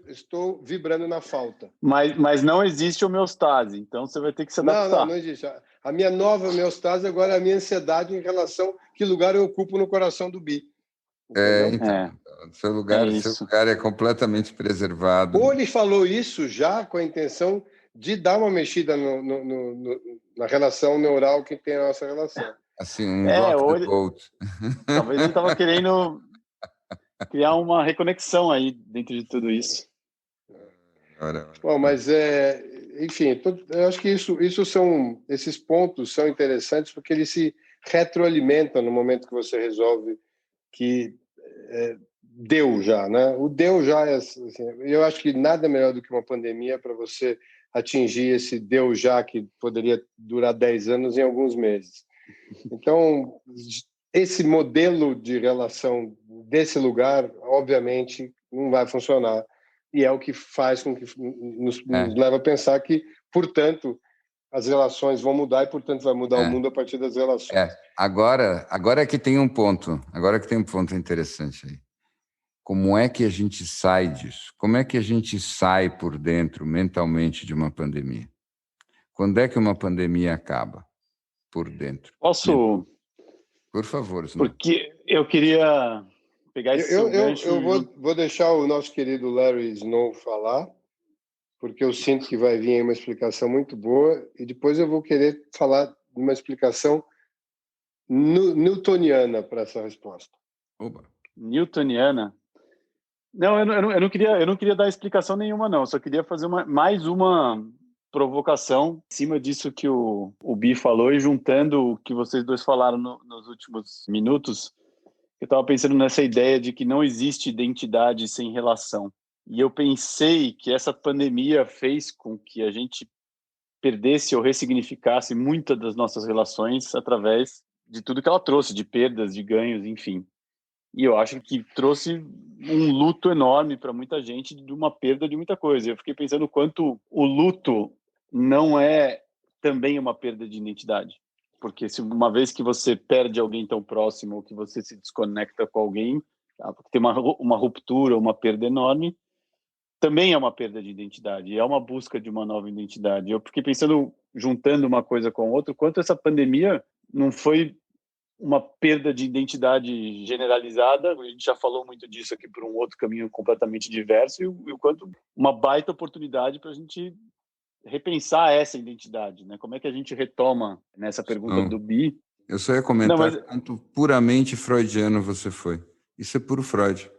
Estou vibrando na falta. Mas não existe homeostase, então você vai ter que se adaptar. Não existe. A minha nova homeostase agora é a minha ansiedade em relação a que lugar eu ocupo no coração do Bi. Seu lugar é completamente preservado. Ou ele falou isso já com a intenção de dar uma mexida na relação neural que tem a nossa relação. Assim, rock the boat. Talvez ele estava querendo criar uma reconexão aí dentro de tudo isso. Bom, mas enfim, eu acho que esses pontos são interessantes porque eles se retroalimentam no momento que você resolve que deu já, né? O deu já é assim, eu acho que nada melhor do que uma pandemia para você atingir esse deu já que poderia durar 10 anos em alguns meses. Então, esse modelo de relação desse lugar, obviamente, não vai funcionar. E é o que faz com que nos leva a pensar que, portanto, as relações vão mudar e, portanto, vai mudar o mundo a partir das relações. Agora é que tem um ponto. Agora que tem um ponto interessante aí. Como é que a gente sai disso? Como é que a gente sai por dentro, mentalmente, de uma pandemia? Quando é que uma pandemia acaba por dentro? Posso? Por favor, Snow. Porque eu queria pegar esse gancho. Eu vou deixar o nosso querido Larry Snow falar, porque eu sinto que vai vir uma explicação muito boa, e depois eu vou querer falar de uma explicação newtoniana para essa resposta. Oba. Newtoniana? Não, eu não queria dar explicação nenhuma, não. Eu só queria fazer mais uma provocação em cima disso que o Bi falou e juntando o que vocês dois falaram nos últimos minutos. Eu estava pensando nessa ideia de que não existe identidade sem relação. E eu pensei que essa pandemia fez com que a gente perdesse ou ressignificasse muitas das nossas relações através de tudo que ela trouxe, de perdas, de ganhos, enfim. E eu acho que trouxe um luto enorme para muita gente de uma perda de muita coisa. Eu fiquei pensando o quanto o luto não é também uma perda de identidade. Porque se uma vez que você perde alguém tão próximo ou que você se desconecta com alguém, tem uma ruptura, uma perda enorme, também é uma perda de identidade. É uma busca de uma nova identidade. Eu fiquei pensando, juntando uma coisa com outra, quanto essa pandemia não foi uma perda de identidade generalizada, a gente já falou muito disso aqui por um outro caminho completamente diverso, e o quanto uma baita oportunidade para a gente repensar essa identidade, né? Como é que a gente retoma nessa pergunta do Bi? Eu só ia comentar quanto puramente freudiano você foi. Isso é puro Freud.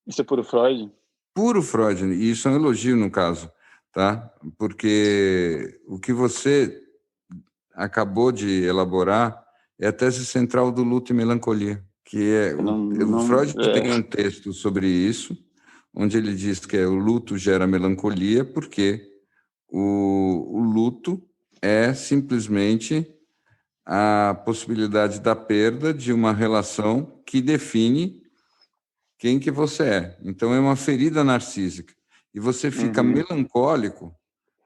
Isso é puro Freud? Puro Freud, e isso é um elogio no caso, tá? Porque o que você acabou de elaborar é a tese central do luto e melancolia, que é o Freud tem um texto sobre isso, onde ele diz que o luto gera melancolia porque o luto é simplesmente a possibilidade da perda de uma relação que define quem que você é. Então, é uma ferida narcísica. E você fica melancólico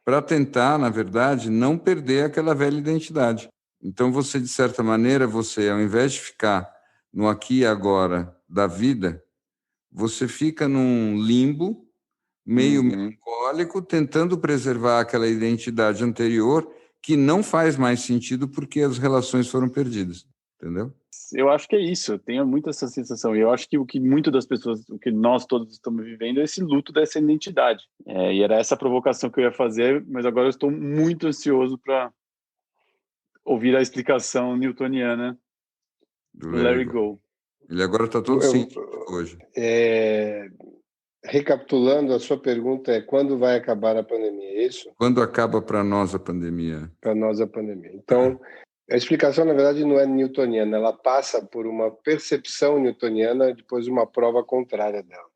para tentar, na verdade, não perder aquela velha identidade. Então, você, de certa maneira, você, ao invés de ficar no aqui e agora da vida, você fica num limbo meio melancólico, tentando preservar aquela identidade anterior que não faz mais sentido porque as relações foram perdidas, entendeu? Eu acho que é isso, eu tenho muito essa sensação. E eu acho que o que muitas das pessoas, o que nós todos estamos vivendo é esse luto dessa identidade. E era essa provocação que eu ia fazer, mas agora eu estou muito ansioso para ouvir a explicação newtoniana Do do Let It Go. Ele agora está todo científico hoje. Recapitulando, a sua pergunta é quando vai acabar a pandemia, é isso? Quando acaba para nós a pandemia? Para nós a pandemia. Então, a explicação, na verdade, não é newtoniana, ela passa por uma percepção newtoniana, depois uma prova contrária dela.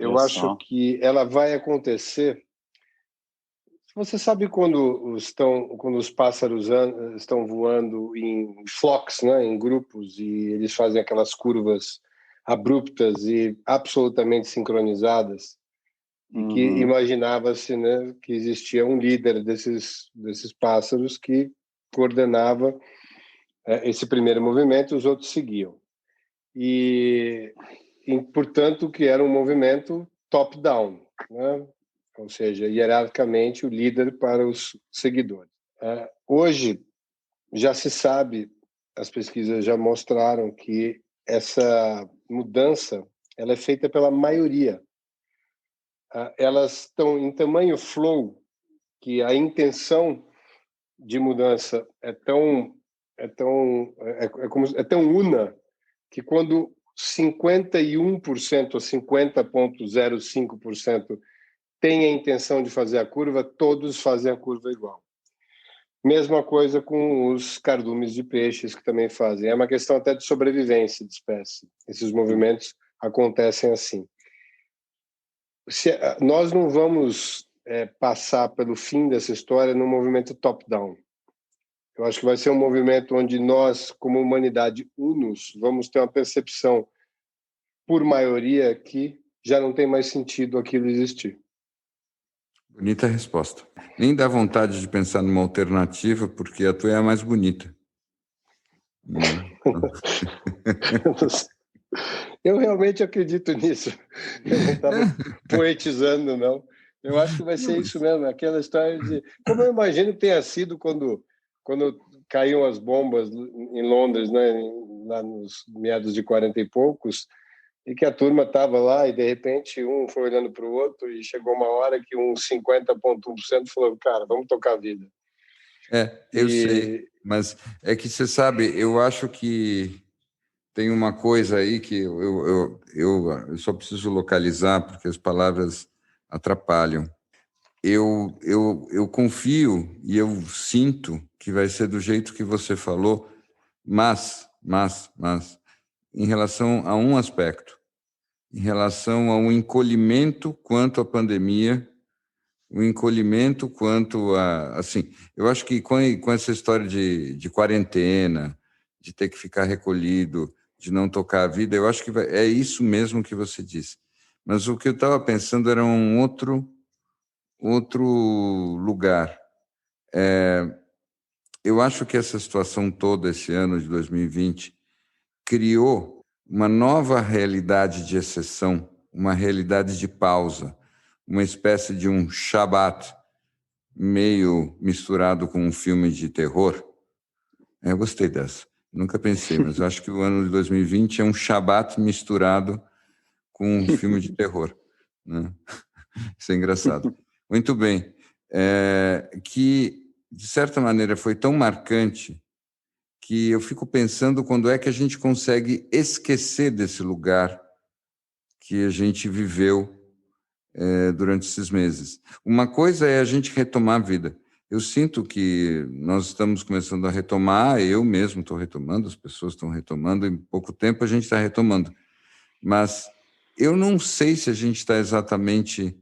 Eu acho que ela vai acontecer. Você sabe quando os pássaros estão voando em flocks, né, em grupos, e eles fazem aquelas curvas abruptas e absolutamente sincronizadas, e que imaginava-se, né, que existia um líder desses pássaros que coordenava esse primeiro movimento, os outros seguiam. E portanto, que era um movimento top-down, né? Ou seja, hierarquicamente o líder para os seguidores. Hoje já se sabe, as pesquisas já mostraram que essa mudança ela é feita pela maioria. Elas estão em tamanho flow que a intenção de mudança é tão una que quando 51% ou 50,05% tem a intenção de fazer a curva, todos fazem a curva igual. Mesma coisa com os cardumes de peixes que também fazem. É uma questão até de sobrevivência de espécie. Esses movimentos acontecem assim. Nós não vamos passar pelo fim dessa história num movimento top-down. Eu acho que vai ser um movimento onde nós, como humanidade unos, vamos ter uma percepção, por maioria, que já não tem mais sentido aquilo existir. Bonita resposta. Nem dá vontade de pensar numa alternativa, porque a tua é a mais bonita. Eu realmente acredito nisso. Eu não estava poetizando, não. Eu acho que vai ser isso mesmo, aquela história de... Como eu imagino que tenha sido quando caíam as bombas em Londres, né, lá nos meados de 40 e poucos, e que a turma estava lá e, de repente, um foi olhando para o outro e chegou uma hora que uns 50,1% falou, cara, vamos tocar a vida. Eu sei, mas é que você sabe, eu acho que tem uma coisa aí que eu só preciso localizar, porque as palavras atrapalham. Eu confio e eu sinto que vai ser do jeito que você falou, mas, em relação a um aspecto, em relação ao encolhimento quanto à pandemia, o encolhimento quanto a... Assim, eu acho que com essa história de quarentena, de ter que ficar recolhido, de não tocar a vida, eu acho que é isso mesmo que você disse. Mas o que eu estava pensando era um outro lugar. Eu acho que essa situação toda, esse ano de 2020, criou uma nova realidade de exceção, uma realidade de pausa, uma espécie de um Shabat meio misturado com um filme de terror. Eu gostei dessa. Nunca pensei, mas eu acho que o ano de 2020 é um Shabat misturado com um filme de terror, né? Isso é engraçado. Muito bem. Que, de certa maneira, foi tão marcante que eu fico pensando quando é que a gente consegue esquecer desse lugar que a gente viveu durante esses meses. Uma coisa é a gente retomar a vida. Eu sinto que nós estamos começando a retomar, eu mesmo estou retomando, as pessoas estão retomando, em pouco tempo a gente está retomando. Mas eu não sei se a gente está exatamente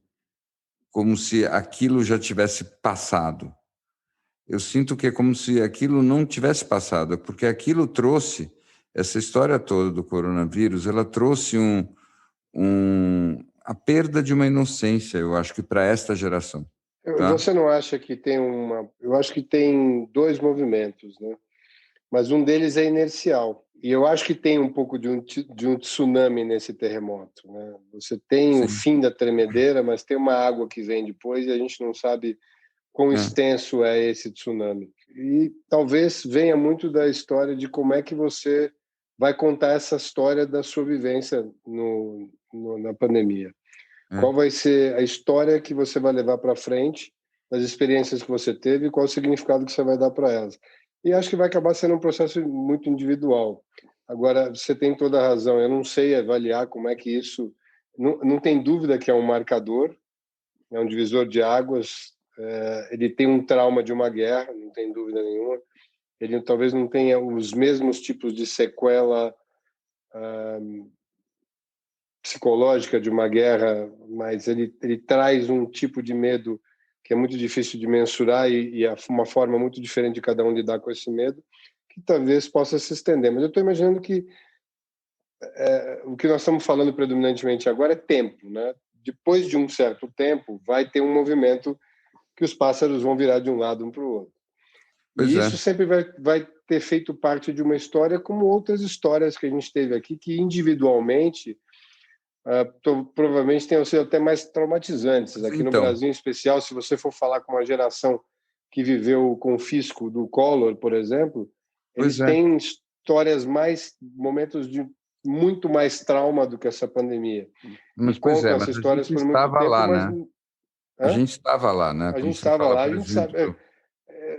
como se aquilo já tivesse passado. Eu sinto que é como se aquilo não tivesse passado, porque aquilo trouxe essa história toda do coronavírus, ela trouxe a perda de uma inocência, eu acho que para esta geração. Tá? Você não acha que tem Eu acho que tem dois movimentos, né? Mas um deles é inercial. E eu acho que tem um pouco de um tsunami nesse terremoto, né? Você tem Sim. o fim da tremedeira, mas tem uma água que vem depois e a gente não sabe quão extenso é esse tsunami. E talvez venha muito da história de como é que você vai contar essa história da sua vivência na pandemia. Qual vai ser a história que você vai levar para frente, das experiências que você teve, e qual o significado que você vai dar para elas. E acho que vai acabar sendo um processo muito individual. Agora, você tem toda a razão, eu não sei avaliar como é que isso... Não tem dúvida que é um marcador, é um divisor de águas, ele tem um trauma de uma guerra, não tem dúvida nenhuma. Ele talvez não tenha os mesmos tipos de sequela psicológica de uma guerra, mas ele traz um tipo de medo que é muito difícil de mensurar e uma forma muito diferente de cada um lidar com esse medo, que talvez possa se estender. Mas eu estou imaginando que o que nós estamos falando predominantemente agora é tempo, né? Depois de um certo tempo, vai ter um movimento que os pássaros vão virar de um lado um para o outro. E isso sempre vai ter feito parte de uma história, como outras histórias que a gente teve aqui, que individualmente provavelmente tenham sido até mais traumatizantes. Aqui no Brasil, em especial, se você for falar com uma geração que viveu o confisco do Collor, por exemplo, eles têm histórias momentos de muito mais trauma do que essa pandemia. Mas, e contam essas histórias por muito tempo, lá, mas... Né? A gente estava lá, né? A gente estava lá, a gente sabe...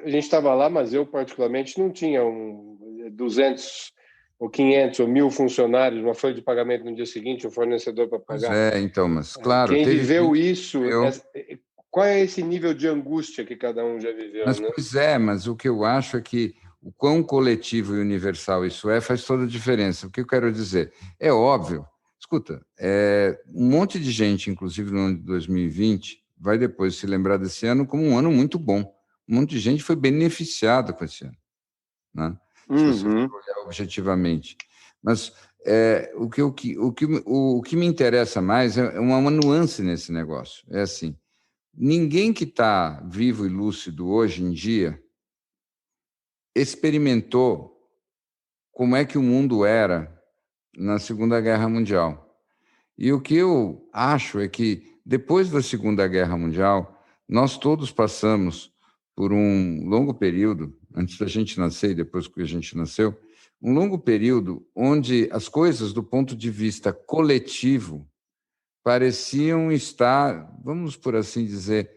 A gente estava lá, mas eu, particularmente, não tinha 200 ou 500 ou 1.000 funcionários, uma folha de pagamento no dia seguinte, um fornecedor para pagar. Então, mas claro... Quem viveu isso... Qual é esse nível de angústia que cada um já viveu? Mas, né? mas o que eu acho é que o quão coletivo e universal isso faz toda a diferença. O que eu quero dizer? É óbvio. Escuta, um monte de gente, inclusive no ano de 2020, vai depois se lembrar desse ano como um ano muito bom. Um monte de gente foi beneficiada com esse ano, né? Se você for olhar objetivamente. Mas o que me interessa mais é uma nuance nesse negócio. É assim, ninguém que está vivo e lúcido hoje em dia experimentou como é que o mundo era na Segunda Guerra Mundial. E o que eu acho é que, depois da Segunda Guerra Mundial, nós todos passamos por um longo período, antes da gente nascer e depois que a gente nasceu, um longo período onde as coisas, do ponto de vista coletivo, pareciam estar, vamos por assim dizer,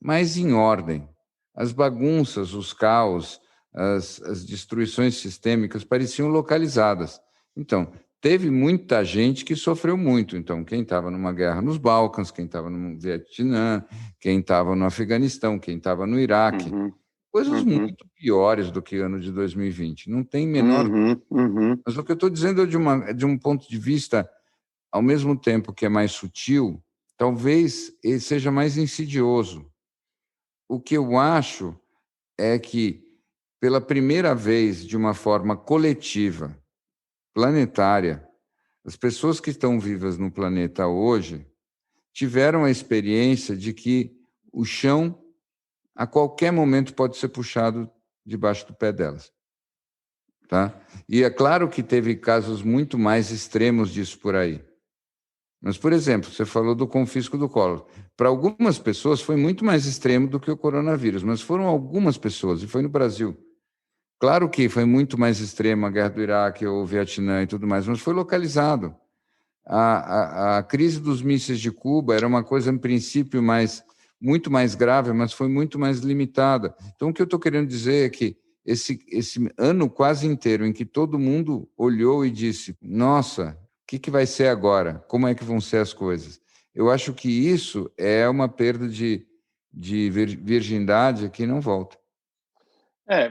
mais em ordem. As bagunças, os caos, as destruições sistêmicas pareciam localizadas. Então, teve muita gente que sofreu muito. Então, quem estava numa guerra nos Balcãs, quem estava no Vietnã, quem estava no Afeganistão, quem estava no Iraque, coisas muito piores do que o ano de 2020. Não tem menor... Mas o que eu estou dizendo é de um ponto de vista, ao mesmo tempo que é mais sutil, talvez ele seja mais insidioso. O que eu acho é que, pela primeira vez, de uma forma coletiva, planetária, as pessoas que estão vivas no planeta hoje tiveram a experiência de que o chão, a qualquer momento, pode ser puxado debaixo do pé delas. Tá? E é claro que teve casos muito mais extremos disso por aí. Mas, por exemplo, você falou do confisco do Collor. Para algumas pessoas foi muito mais extremo do que o coronavírus, mas foram algumas pessoas, e foi no Brasil. Claro que foi muito mais extremo a guerra do Iraque, ou o Vietnã e tudo mais, mas foi localizado. A crise dos mísseis de Cuba era uma coisa, em princípio, muito mais grave, mas foi muito mais limitada. Então, o que eu estou querendo dizer é que esse ano quase inteiro em que todo mundo olhou e disse, nossa, o que vai ser agora? Como é que vão ser as coisas? Eu acho que isso é uma perda de virgindade que não volta.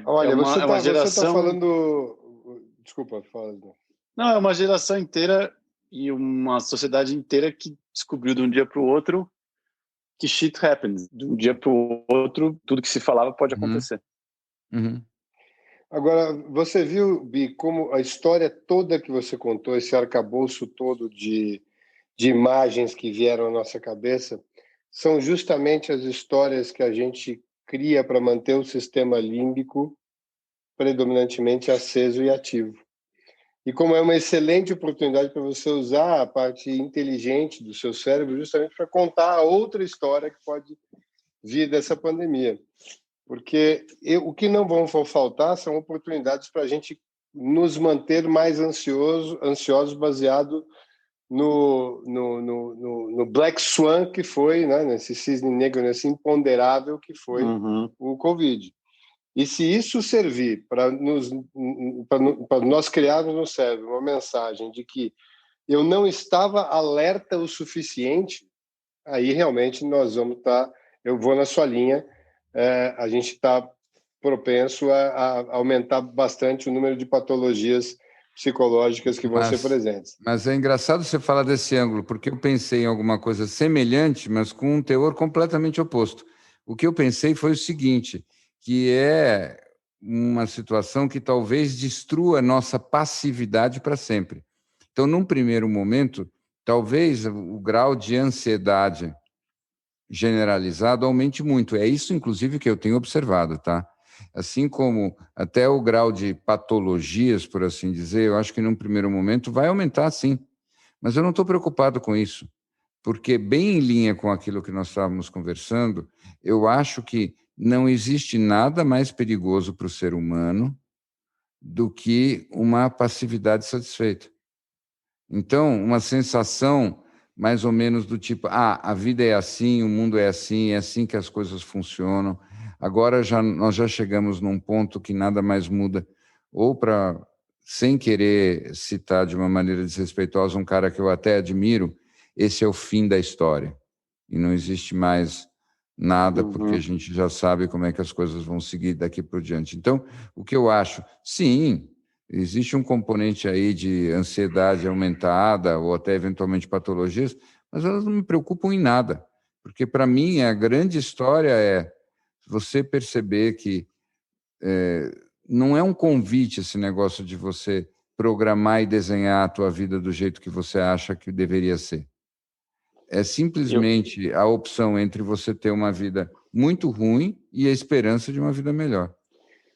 Olha, você uma geração... tá falando... Desculpa, fala. Não, é uma geração inteira e uma sociedade inteira que descobriu de um dia para o outro que shit happens. De um dia para o outro, tudo que se falava pode acontecer. Agora, você viu, Bi, como a história toda que você contou, esse arcabouço todo de imagens que vieram à nossa cabeça, são justamente as histórias que a gente cria para manter o sistema límbico predominantemente aceso e ativo. E como é uma excelente oportunidade para você usar a parte inteligente do seu cérebro justamente para contar a outra história que pode vir dessa pandemia. Porque o que não vão faltar são oportunidades para a gente nos manter mais ansiosos baseado no Black Swan que foi, né, nesse cisne negro, nesse imponderável que foi o Covid. E se isso servir para nós criarmos no cérebro uma mensagem de que eu não estava alerta o suficiente, aí realmente nós vamos estar, eu vou na sua linha, a gente está propenso a aumentar bastante o número de patologias psicológicas que vão ser presentes. Mas é engraçado você falar desse ângulo, porque eu pensei em alguma coisa semelhante, mas com um teor completamente oposto. O que eu pensei foi o seguinte, que é uma situação que talvez destrua a nossa passividade para sempre. Então, num primeiro momento, talvez o grau de ansiedade generalizado aumente muito. É isso, inclusive, que eu tenho observado, tá? Assim como até o grau de patologias, por assim dizer, eu acho que num primeiro momento vai aumentar, sim. Mas eu não estou preocupado com isso, porque bem em linha com aquilo que nós estávamos conversando, eu acho que não existe nada mais perigoso para o ser humano do que uma passividade satisfeita. Então, uma sensação mais ou menos do tipo, a vida é assim, o mundo é assim que as coisas funcionam. Agora nós já chegamos num ponto que nada mais muda, ou para, sem querer citar de uma maneira desrespeitosa um cara que eu até admiro, esse é o fim da história. E não existe mais nada, porque a gente já sabe como é que as coisas vão seguir daqui por diante. Então, o que eu acho, sim, existe um componente aí de ansiedade aumentada ou até eventualmente patologias, mas elas não me preocupam em nada, porque para mim a grande história é você perceber que não é um convite esse negócio de você programar e desenhar a tua vida do jeito que você acha que deveria ser. É simplesmente a opção entre você ter uma vida muito ruim e a esperança de uma vida melhor.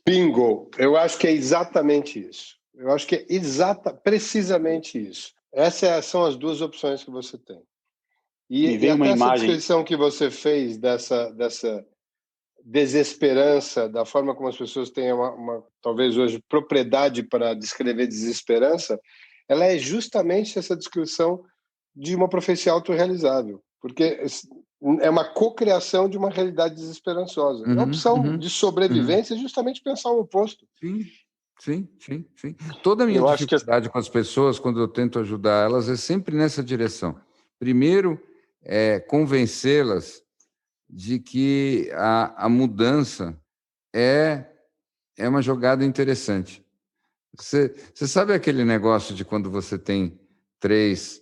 Bingo! Eu acho que é exatamente isso. Eu acho que é precisamente isso. Essas são as duas opções que você tem. E vem uma até essa imagem... descrição que você fez dessa desesperança, da forma como as pessoas têm talvez hoje, propriedade para descrever desesperança, ela é justamente essa descrição de uma profecia autorrealizável, porque é uma cocriação de uma realidade desesperançosa. A opção de sobrevivência é justamente pensar o oposto. Sim. Toda a minha dificuldade com as pessoas, quando eu tento ajudar elas, é sempre nessa direção. Primeiro, convencê-las de que a mudança é uma jogada interessante. Você sabe aquele negócio de quando você tem três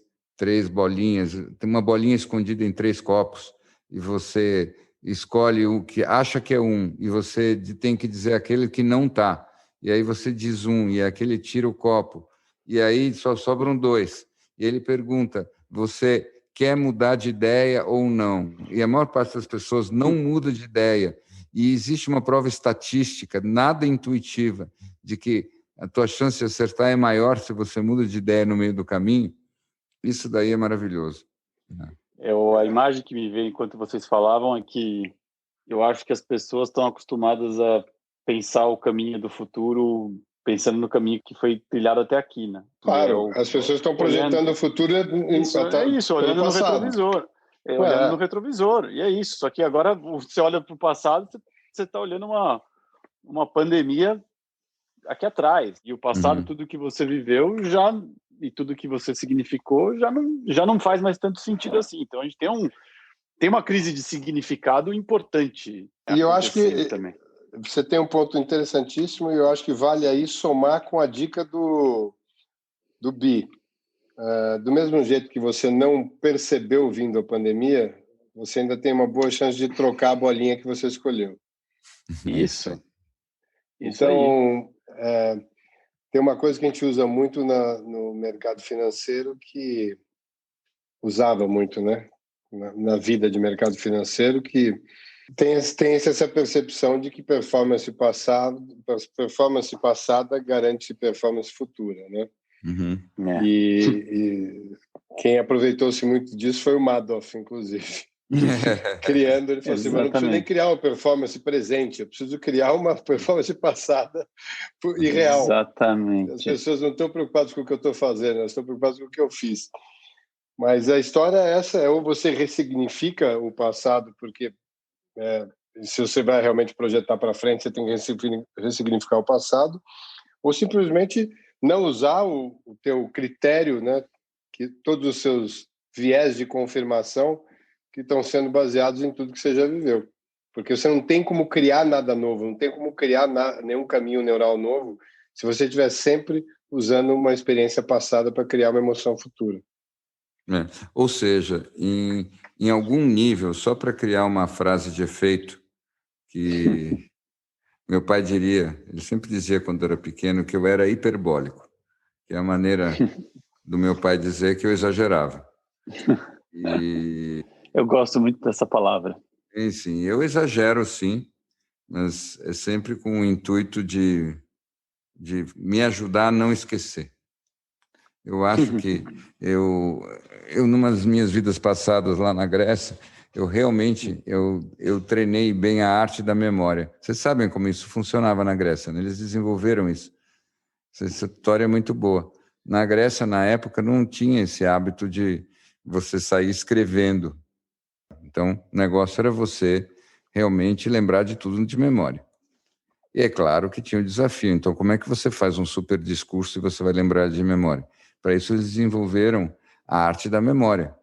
bolinhas, tem uma bolinha escondida em 3 copos, e você escolhe o que acha que é um, e você tem que dizer aquele que não está. E aí você diz um, e aquele tira o copo, e aí só sobram 2. E ele pergunta, você quer mudar de ideia ou não? E a maior parte das pessoas não muda de ideia. E existe uma prova estatística, nada intuitiva, de que a tua chance de acertar é maior se você muda de ideia no meio do caminho. Isso daí é maravilhoso. A imagem que me veio enquanto vocês falavam é que eu acho que as pessoas estão acostumadas a pensar o caminho do futuro pensando no caminho que foi trilhado até aqui, né? Claro, as pessoas estão projetando o futuro olhando no retrovisor. Olhando no retrovisor, e é isso. Só que agora você olha para o passado, você está olhando uma pandemia aqui atrás. E o passado, tudo que você viveu e tudo que você significou já não faz mais tanto sentido assim. Então a gente tem uma crise de significado importante. E eu acho que também. Você tem um ponto interessantíssimo e eu acho que vale aí somar com a dica do Bi. Do mesmo jeito que você não percebeu vindo a pandemia, você ainda tem uma boa chance de trocar a bolinha que você escolheu. Isso. Então, tem uma coisa que a gente usa muito no mercado financeiro, que usava muito, né? Na vida de mercado financeiro, que tem essa percepção de que performance passada garante performance futura, né? Uhum. E quem aproveitou-se muito disso foi o Madoff, inclusive. Criando, ele falou assim, mas não preciso nem criar uma performance presente, eu preciso criar uma performance passada e real. Exatamente. As pessoas não estão preocupadas com o que eu estou fazendo, elas estão preocupadas com o que eu fiz. Mas a história é essa, ou você ressignifica o passado, porque se você vai realmente projetar para frente, você tem que ressignificar o passado, ou simplesmente não usar o teu critério, né, que todos os seus viés de confirmação que estão sendo baseados em tudo que você já viveu. Porque você não tem como criar nada novo, não tem como criar nenhum caminho neural novo se você estiver sempre usando uma experiência passada para criar uma emoção futura. Ou seja, em algum nível, só para criar uma frase de efeito, que meu pai diria, ele sempre dizia quando era pequeno que eu era hiperbólico, que é a maneira do meu pai dizer que eu exagerava. Eu gosto muito dessa palavra. Sim, eu exagero, sim, mas é sempre com o intuito de me ajudar a não esquecer. Eu acho que eu numa das minhas vidas passadas lá na Grécia, eu realmente eu treinei bem a arte da memória. Vocês sabem como isso funcionava na Grécia, né? Eles desenvolveram isso. Essa história é muito boa. Na Grécia, na época, não tinha esse hábito de você sair escrevendo. Então, o negócio era você realmente lembrar de tudo de memória. E é claro que tinha o desafio. Então, como é que você faz um super discurso e você vai lembrar de memória? Para isso, eles desenvolveram a arte da memória.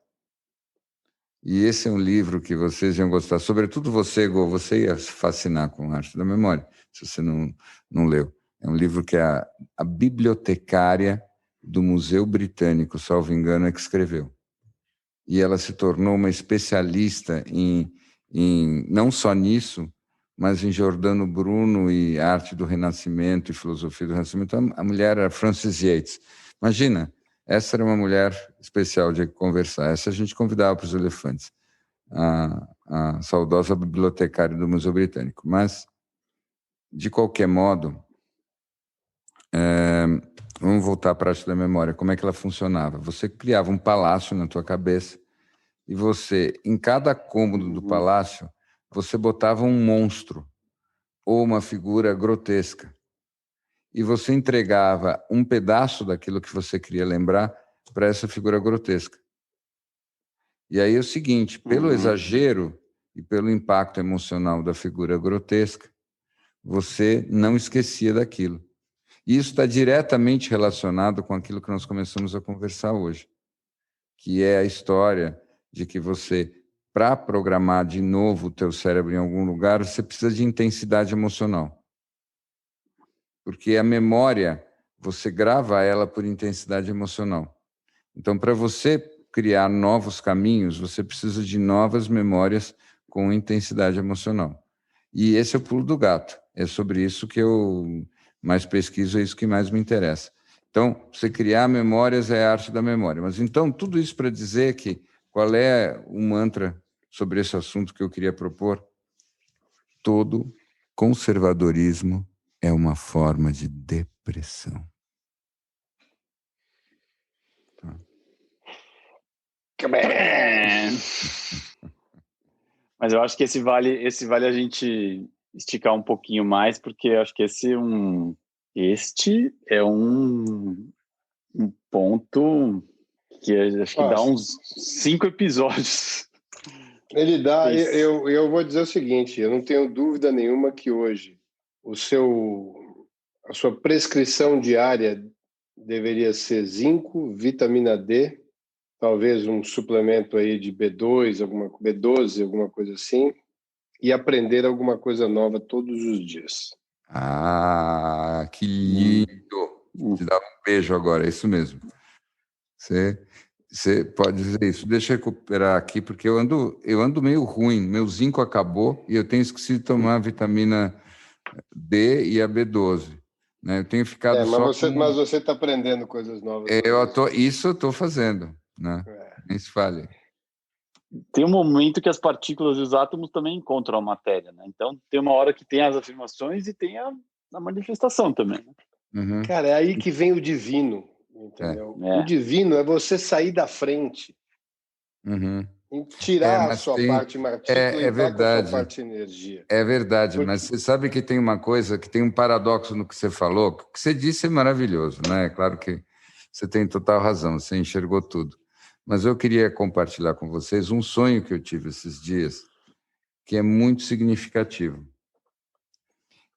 E esse é um livro que vocês iam gostar. Sobretudo você, Gô, você ia se fascinar com a arte da memória, se você não leu. É um livro que a bibliotecária do Museu Britânico, salvo engano, é que escreveu. E ela se tornou uma especialista em não só nisso, mas em Giordano Bruno e arte do Renascimento e filosofia do Renascimento. A mulher era Frances Yates. Imagina, essa era uma mulher especial de conversar. Essa a gente convidava para os elefantes, a saudosa bibliotecária do Museu Britânico. Mas, de qualquer modo, vamos voltar para a arte da memória. Como é que ela funcionava? Você criava um palácio na tua cabeça e você, em cada cômodo do palácio, você botava um monstro ou uma figura grotesca. E você entregava um pedaço daquilo que você queria lembrar para essa figura grotesca. E aí é o seguinte, pelo exagero e pelo impacto emocional da figura grotesca, você não esquecia daquilo. E isso está diretamente relacionado com aquilo que nós começamos a conversar hoje, que é a história de que você, para programar de novo o teu cérebro em algum lugar, você precisa de intensidade emocional. Porque a memória, você grava ela por intensidade emocional. Então, para você criar novos caminhos, você precisa de novas memórias com intensidade emocional. E esse é o pulo do gato. É sobre isso que eu mais pesquiso, é isso que mais me interessa. Então, você criar memórias é a arte da memória. Mas então, tudo isso para dizer que qual é o mantra sobre esse assunto que eu queria propor? Todo conservadorismo é uma forma de depressão. Mas eu acho que esse vale a gente esticar um pouquinho mais, porque eu acho que este é um ponto que acho que dá uns 5 episódios. Ele dá. Eu vou dizer o seguinte: eu não tenho dúvida nenhuma que hoje a sua prescrição diária deveria ser zinco, vitamina D, talvez um suplemento aí de B2, B12, alguma coisa assim, e aprender alguma coisa nova todos os dias. Ah, que lindo! Te dar um beijo agora, é isso mesmo. Você pode dizer isso. Deixa eu recuperar aqui, porque eu ando meio ruim. Meu zinco acabou e eu tenho esquecido de tomar a vitamina D e a B12. né? Eu tenho ficado mas você está aprendendo coisas novas. Isso eu estou fazendo, né? Nem se fale. Tem um momento que as partículas e os átomos também encontram a matéria, né? Então, tem uma hora que tem as afirmações e tem a manifestação também, né? Uhum. Cara, é aí que vem o divino, entendeu? O divino é você sair da frente, tirar a sua parte partícula e entrar com a sua parte energia. É verdade, mas você sabe que tem uma coisa, que tem um paradoxo no que você falou. O que você disse é maravilhoso, né? É claro que você tem total razão, você enxergou tudo. Mas eu queria compartilhar com vocês um sonho que eu tive esses dias, que é muito significativo.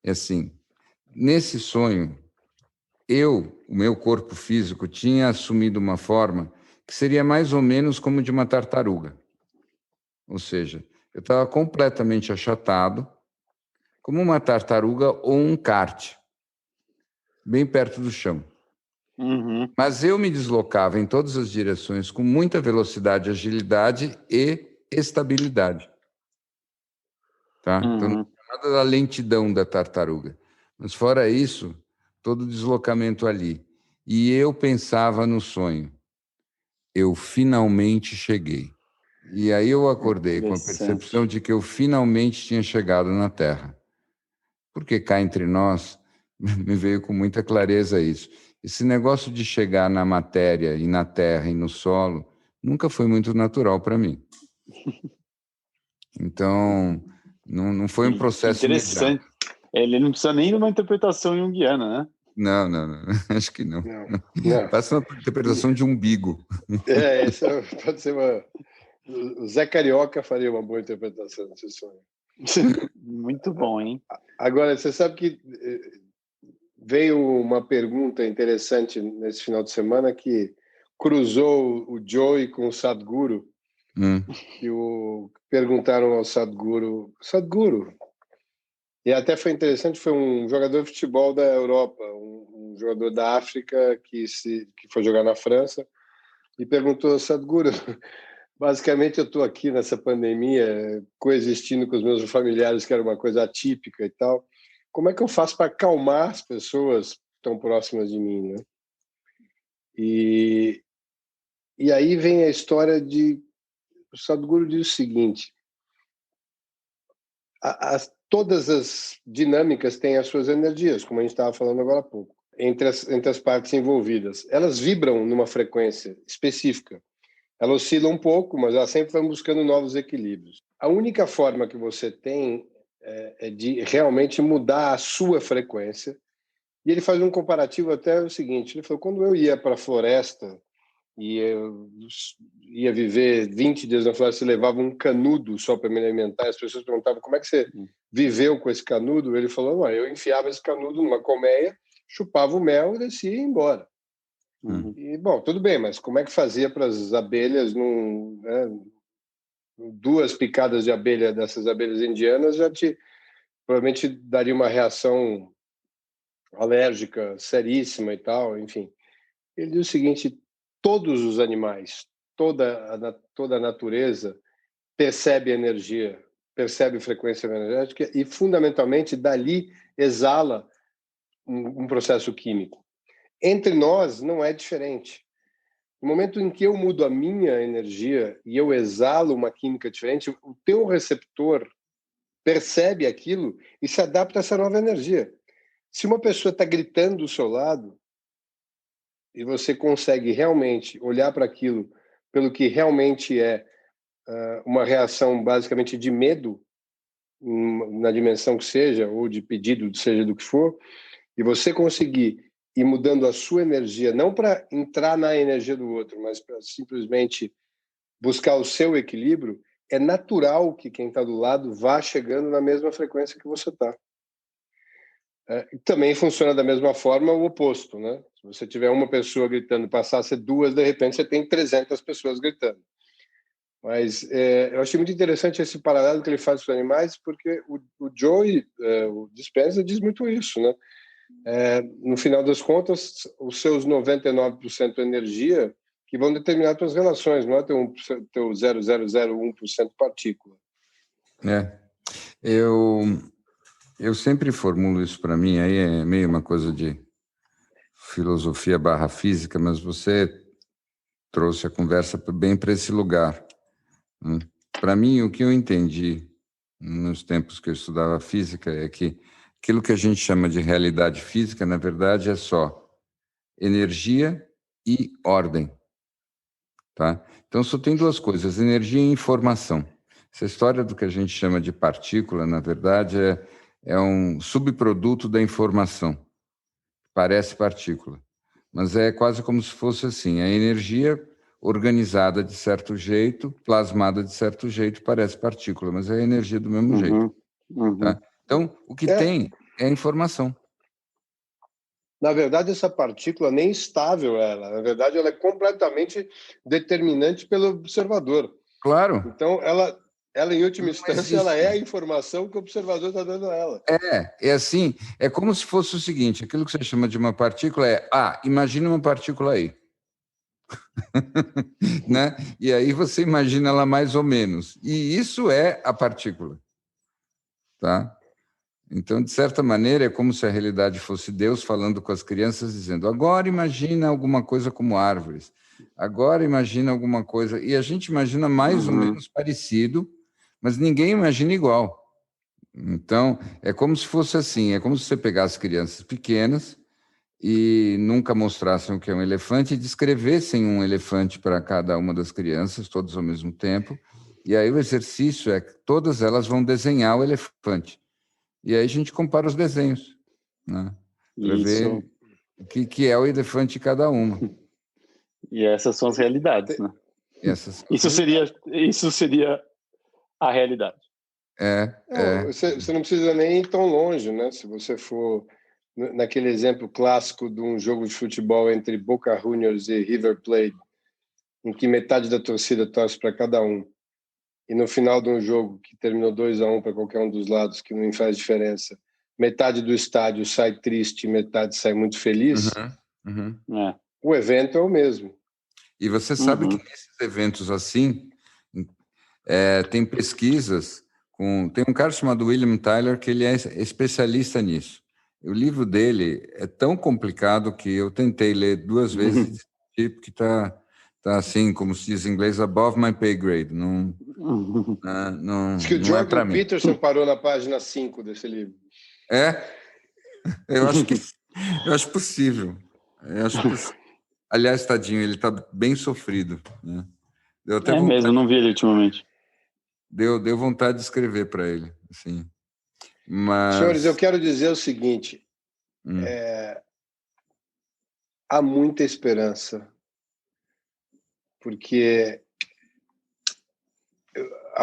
É assim, nesse sonho, o meu corpo físico, tinha assumido uma forma que seria mais ou menos como de uma tartaruga. Ou seja, eu estava completamente achatado, como uma tartaruga ou um kart, bem perto do chão. Uhum. Mas eu me deslocava em todas as direções com muita velocidade, agilidade e estabilidade. Tá? Então, não tinha nada da lentidão da tartaruga. Mas, fora isso, todo o deslocamento ali. E eu pensava no sonho. Eu finalmente cheguei. E aí eu acordei com a percepção de que eu finalmente tinha chegado na Terra. Porque cá entre nós, me veio com muita clareza isso. Esse negócio de chegar na matéria e na terra e no solo nunca foi muito natural para mim. Então, não foi um processo interessante. imediato. Ele não precisa nem de uma interpretação junguiana, né? Não. Acho que não. Passa uma interpretação de umbigo. Isso pode ser uma... O Zé Carioca faria uma boa interpretação desse sonho. Muito bom, hein? Agora, você sabe que veio uma pergunta interessante nesse final de semana que cruzou o Joey com o Sadhguru. Que perguntaram ao Sadhguru, e até foi interessante, foi um jogador de futebol da Europa, um jogador da África que foi jogar na França, e perguntou ao Sadhguru, basicamente eu estou aqui nessa pandemia, coexistindo com os meus familiares, que era uma coisa atípica e tal, como é que eu faço para acalmar as pessoas tão próximas de mim, né? E aí vem a história de... O Sadhguru diz o seguinte: todas as dinâmicas têm as suas energias, como a gente estava falando agora há pouco, entre as partes envolvidas. Elas vibram numa frequência específica. Elas oscilam um pouco, mas elas sempre vão buscando novos equilíbrios. A única forma que você tem é de realmente mudar a sua frequência. E ele faz um comparativo até o seguinte: ele falou, quando eu ia para a floresta e eu ia viver 20 dias na floresta e levava um canudo só para me alimentar, as pessoas perguntavam, como é que você viveu com esse canudo? Ele falou, não, eu enfiava esse canudo numa colmeia, chupava o mel e descia e ia embora. E, bom, tudo bem, mas como é que fazia para as abelhas, duas picadas de abelha dessas abelhas indianas provavelmente daria uma reação alérgica seríssima e tal, enfim. Ele diz o seguinte: todos os animais, toda a natureza percebe energia, percebe frequência energética e, fundamentalmente, dali exala um processo químico. Entre nós não é diferente. No momento em que eu mudo a minha energia e eu exalo uma química diferente, o teu receptor percebe aquilo e se adapta a essa nova energia. Se uma pessoa está gritando do seu lado, e você consegue realmente olhar para aquilo pelo que realmente é uma reação basicamente de medo, na dimensão que seja, ou de pedido, seja do que for, e você conseguir ir mudando a sua energia, não para entrar na energia do outro, mas para simplesmente buscar o seu equilíbrio, é natural que quem está do lado vá chegando na mesma frequência que você está. Também funciona da mesma forma o oposto, né? Se você tiver uma pessoa gritando, passar a ser duas, de repente você tem 300 pessoas gritando. Mas eu achei muito interessante esse paralelo que ele faz com os animais, porque o Joey, o Dispenza, diz muito isso, né? No final das contas, os seus 99% energia que vão determinar suas relações, não é teu 0,001% partícula. Eu Eu sempre formulo isso para mim, aí é meio uma coisa de filosofia / física, mas você trouxe a conversa bem para esse lugar. Para mim, o que eu entendi nos tempos que eu estudava física é que aquilo que a gente chama de realidade física, na verdade, é só energia e ordem. Tá? Então, só tem duas coisas, energia e informação. Essa história do que a gente chama de partícula, na verdade, é um subproduto da informação. Parece partícula, mas é quase como se fosse assim, a energia organizada de certo jeito, plasmada de certo jeito, parece partícula, mas é a energia do mesmo jeito. Tá? Então, o que tem é a informação. Na verdade, essa partícula nem estável ela. Na verdade, ela é completamente determinante pelo observador. Claro. Então, ela em última instância, ela é a informação que o observador está dando a ela. É assim, é como se fosse o seguinte, aquilo que você chama de uma partícula imagina uma partícula aí. Né? E aí você imagina ela mais ou menos. E isso é a partícula. Tá? Então, de certa maneira, é como se a realidade fosse Deus falando com as crianças, dizendo, agora imagina alguma coisa como árvores, agora imagina alguma coisa... E a gente imagina mais ou menos parecido, mas ninguém imagina igual. Então, é como se fosse assim, é como se você pegasse crianças pequenas e nunca mostrassem o que é um elefante e descrevessem um elefante para cada uma das crianças, todos ao mesmo tempo, e aí o exercício é que todas elas vão desenhar o elefante. E aí a gente compara os desenhos, né? Para ver o que é o elefante de cada uma. E essas são as realidades, né? Isso seria a realidade. Você não precisa nem ir tão longe, né? Se você for naquele exemplo clássico de um jogo de futebol entre Boca Juniors e River Plate, em que metade da torcida torce para cada um, e no final de um jogo que terminou 2-1 para qualquer um dos lados, que não faz diferença, metade do estádio sai triste, metade sai muito feliz, o evento é o mesmo. E você sabe que nesses eventos assim, tem pesquisas, tem um cara chamado William Tyler que ele é especialista nisso. O livro dele é tão complicado que eu tentei ler 2 vezes, porque está assim, como se diz em inglês, above my pay grade. Não Acho que o Jordan Peterson parou na página 5 desse livro. Eu acho possível. Aliás, tadinho, ele está bem sofrido. Né? Mesmo, não vi ele ultimamente. Deu vontade de escrever para ele. Assim. Mas... Senhores, eu quero dizer o seguinte. Há muita esperança, porque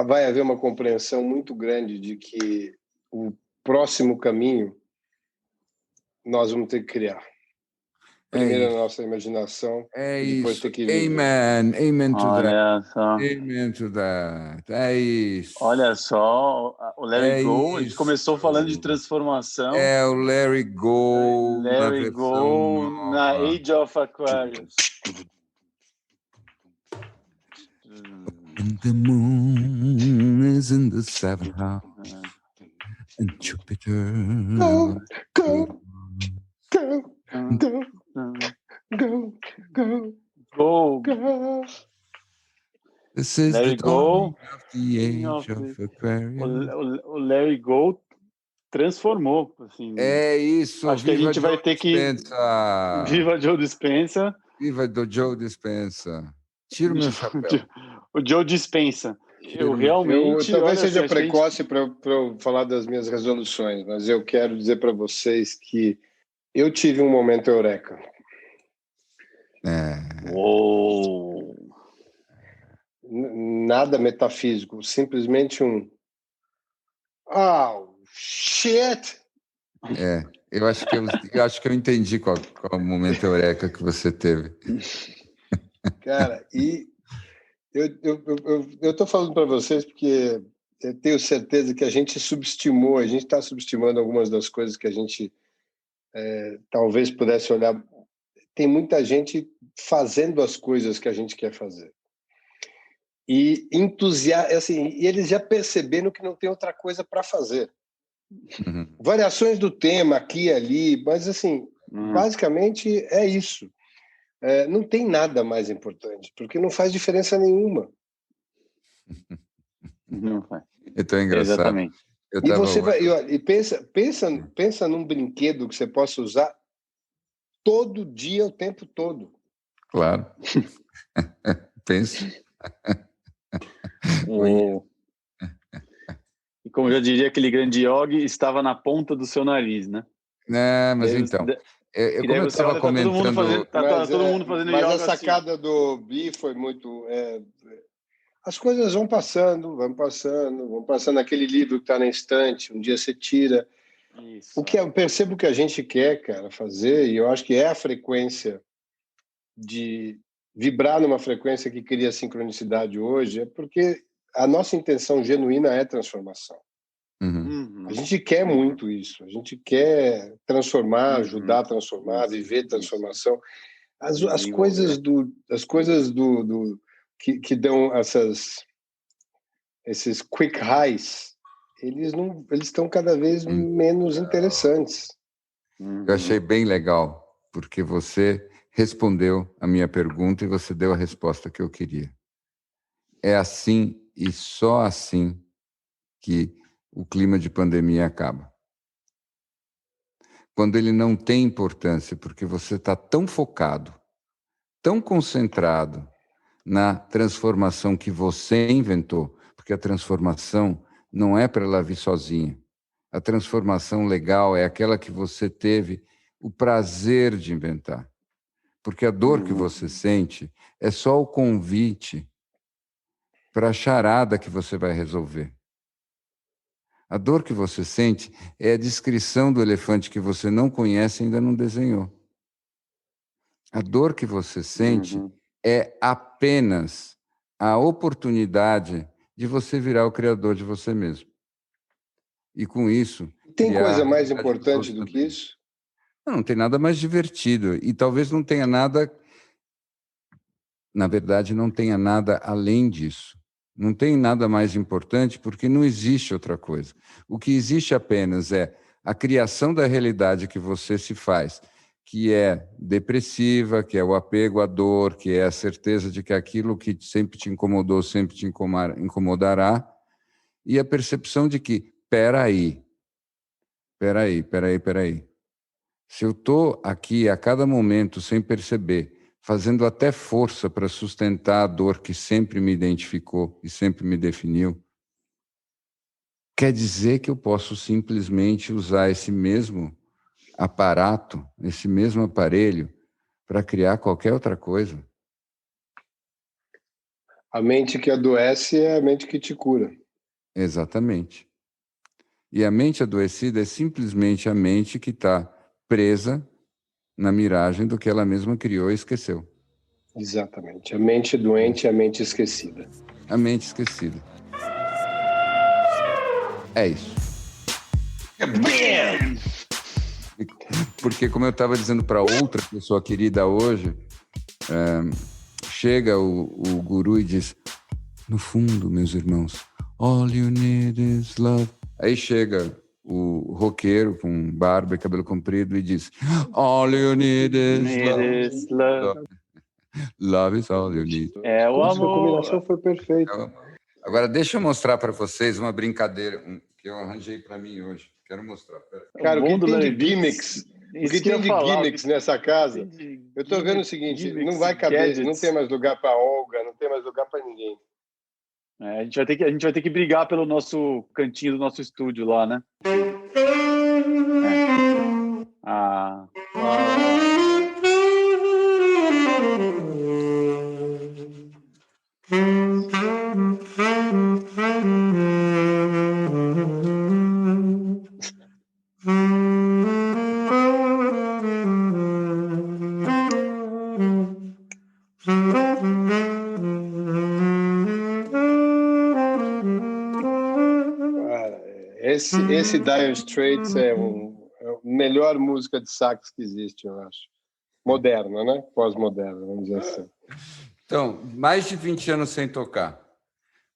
vai haver uma compreensão muito grande de que o próximo caminho nós vamos ter que criar. Primeiro a nossa imaginação, e depois ter que viver. Amen to that. Amen to that. É isso. Olha só, o Larry Go, a gente começou falando de transformação. É o Larry Go na versão nova. Na Age of Aquarius. And the moon is in the 7th house. And Jupiter. Go. This is Larry the dawn Go, of the age of Aquarius. O Larry Go transformou. Assim, é isso. Acho que a gente vai ter Dispenza. que... Viva Joe Dispenza. Viva do Joe Dispenza. Tira o meu chapéu. O Joe Dispenza. Eu realmente... talvez seja precoce para eu falar das minhas resoluções, mas eu quero dizer para vocês que eu tive um momento eureka. Uou! Nada metafísico, simplesmente um shit! Eu acho que eu entendi qual o momento eureka que você teve. Cara, e eu tô falando para vocês porque eu tenho certeza que a gente está subestimando algumas das coisas que a gente talvez pudesse olhar. Tem muita gente fazendo as coisas que a gente quer fazer. E e eles já perceberam que não tem outra coisa para fazer. Variações do tema aqui e ali, mas assim, basicamente é isso. Não tem nada mais importante, porque não faz diferença nenhuma. Não faz. É tão engraçado. Exatamente. E você vai, e pensa num brinquedo que você possa usar todo dia, o tempo todo. Claro. Pensa. E como já diria aquele grande Yogi, estava na ponta do seu nariz, né? Mas então, como eu estava comentando... Tá todo mundo fazendo yoga. Mas a sacada assim. Do Bi foi muito... as coisas vão passando. Aquele livro que está na estante, um dia você tira. Isso. O que eu percebo que a gente quer, cara, fazer, e eu acho que é a frequência de vibrar numa frequência que cria sincronicidade hoje, é porque a nossa intenção genuína é transformação. A gente quer muito isso. A gente quer transformar, ajudar a transformar, viver transformação. As coisas que dão esses quick highs, eles estão cada vez menos interessantes. Eu achei bem legal, porque você respondeu a minha pergunta e você deu a resposta que eu queria. É assim e só assim que o clima de pandemia acaba. Quando ele não tem importância, porque você está tão focado, tão concentrado na transformação que você inventou, porque a transformação não é para ela vir sozinha. A transformação legal é aquela que você teve o prazer de inventar. Porque a dor que você sente é só o convite para a charada que você vai resolver. A dor que você sente é a descrição do elefante que você não conhece e ainda não desenhou. A dor que você sente é apenas a oportunidade de você virar o criador de você mesmo. E com isso... Tem coisa mais importante do que isso? Não tem nada mais divertido. E talvez não tenha nada... Na verdade, não tenha nada além disso. Não tem nada mais importante porque não existe outra coisa. O que existe apenas é a criação da realidade que você se faz, que é depressiva, que é o apego à dor, que é a certeza de que aquilo que sempre te incomodou sempre te incomodará, e a percepção de que, peraí. Se eu estou aqui a cada momento sem perceber, fazendo até força para sustentar a dor que sempre me identificou e sempre me definiu, quer dizer que eu posso simplesmente usar esse mesmo aparato, esse mesmo aparelho, para criar qualquer outra coisa. A mente que adoece é a mente que te cura. Exatamente. E a mente adoecida é simplesmente a mente que está presa na miragem do que ela mesma criou e esqueceu. Exatamente. A mente doente é a mente esquecida. A mente esquecida. É isso. Porque, como eu estava dizendo para outra pessoa querida hoje, chega o guru e diz, no fundo, meus irmãos, all you need is love. Aí chega o roqueiro com barba e cabelo comprido e diz, all you need is love. Love is all you need. É o amor. A combinação foi perfeita. Agora, deixa eu mostrar para vocês uma brincadeira que eu arranjei para mim hoje. Quero mostrar. Cara, o que tem de gimmicks? O que tem de gimmicks nessa casa? Eu tô vendo o seguinte, não vai caber, gadgets. Não tem mais lugar para Olga, não tem mais lugar para ninguém. A gente vai ter que brigar pelo nosso cantinho do nosso estúdio lá, né? Esse Dire Straits é a melhor música de sax que existe, eu acho. Moderna, né? Pós-moderna, vamos dizer assim. Então, mais de 20 anos sem tocar.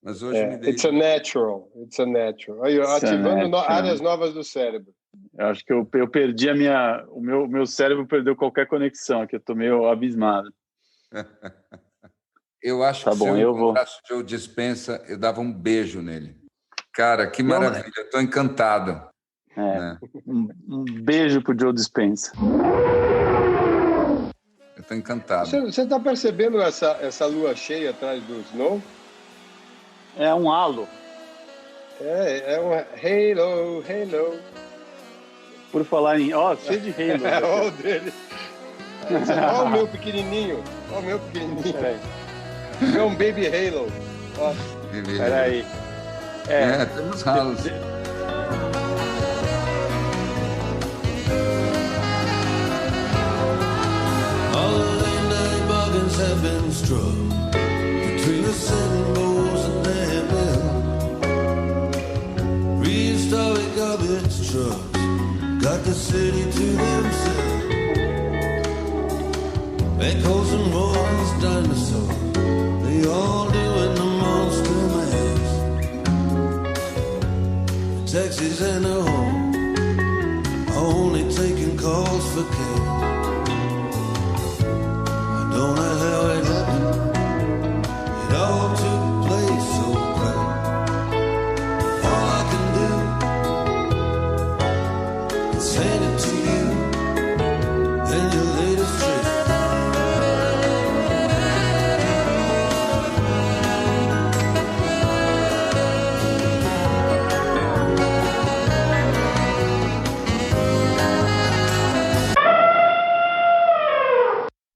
Mas hoje me dei... It's a natural. Aí, ativando áreas novas do cérebro. Eu acho que eu perdi o meu cérebro perdeu qualquer conexão aqui, eu tô meio abismado. Eu acho que se eu encontrasse o Joe Dispenza, eu dava um beijo nele. Cara, que maravilha, eu tô encantado. Né? Um beijo pro Joe Dispenza. Eu tô encantado. Você tá percebendo essa lua cheia atrás do Snow? É um halo. É um halo. Por falar em... cheio de halo. Olha o dele. Olha o meu pequenininho. É um baby halo. Peraí. Temos halos. All the late-night bargains have been struck between the setting bulls and Danville. Prehistoric garbage trucks got the city to themselves. Echoes and roars, dinosaurs, they all doing the monster mash. Taxis and the home are only taking calls for cash.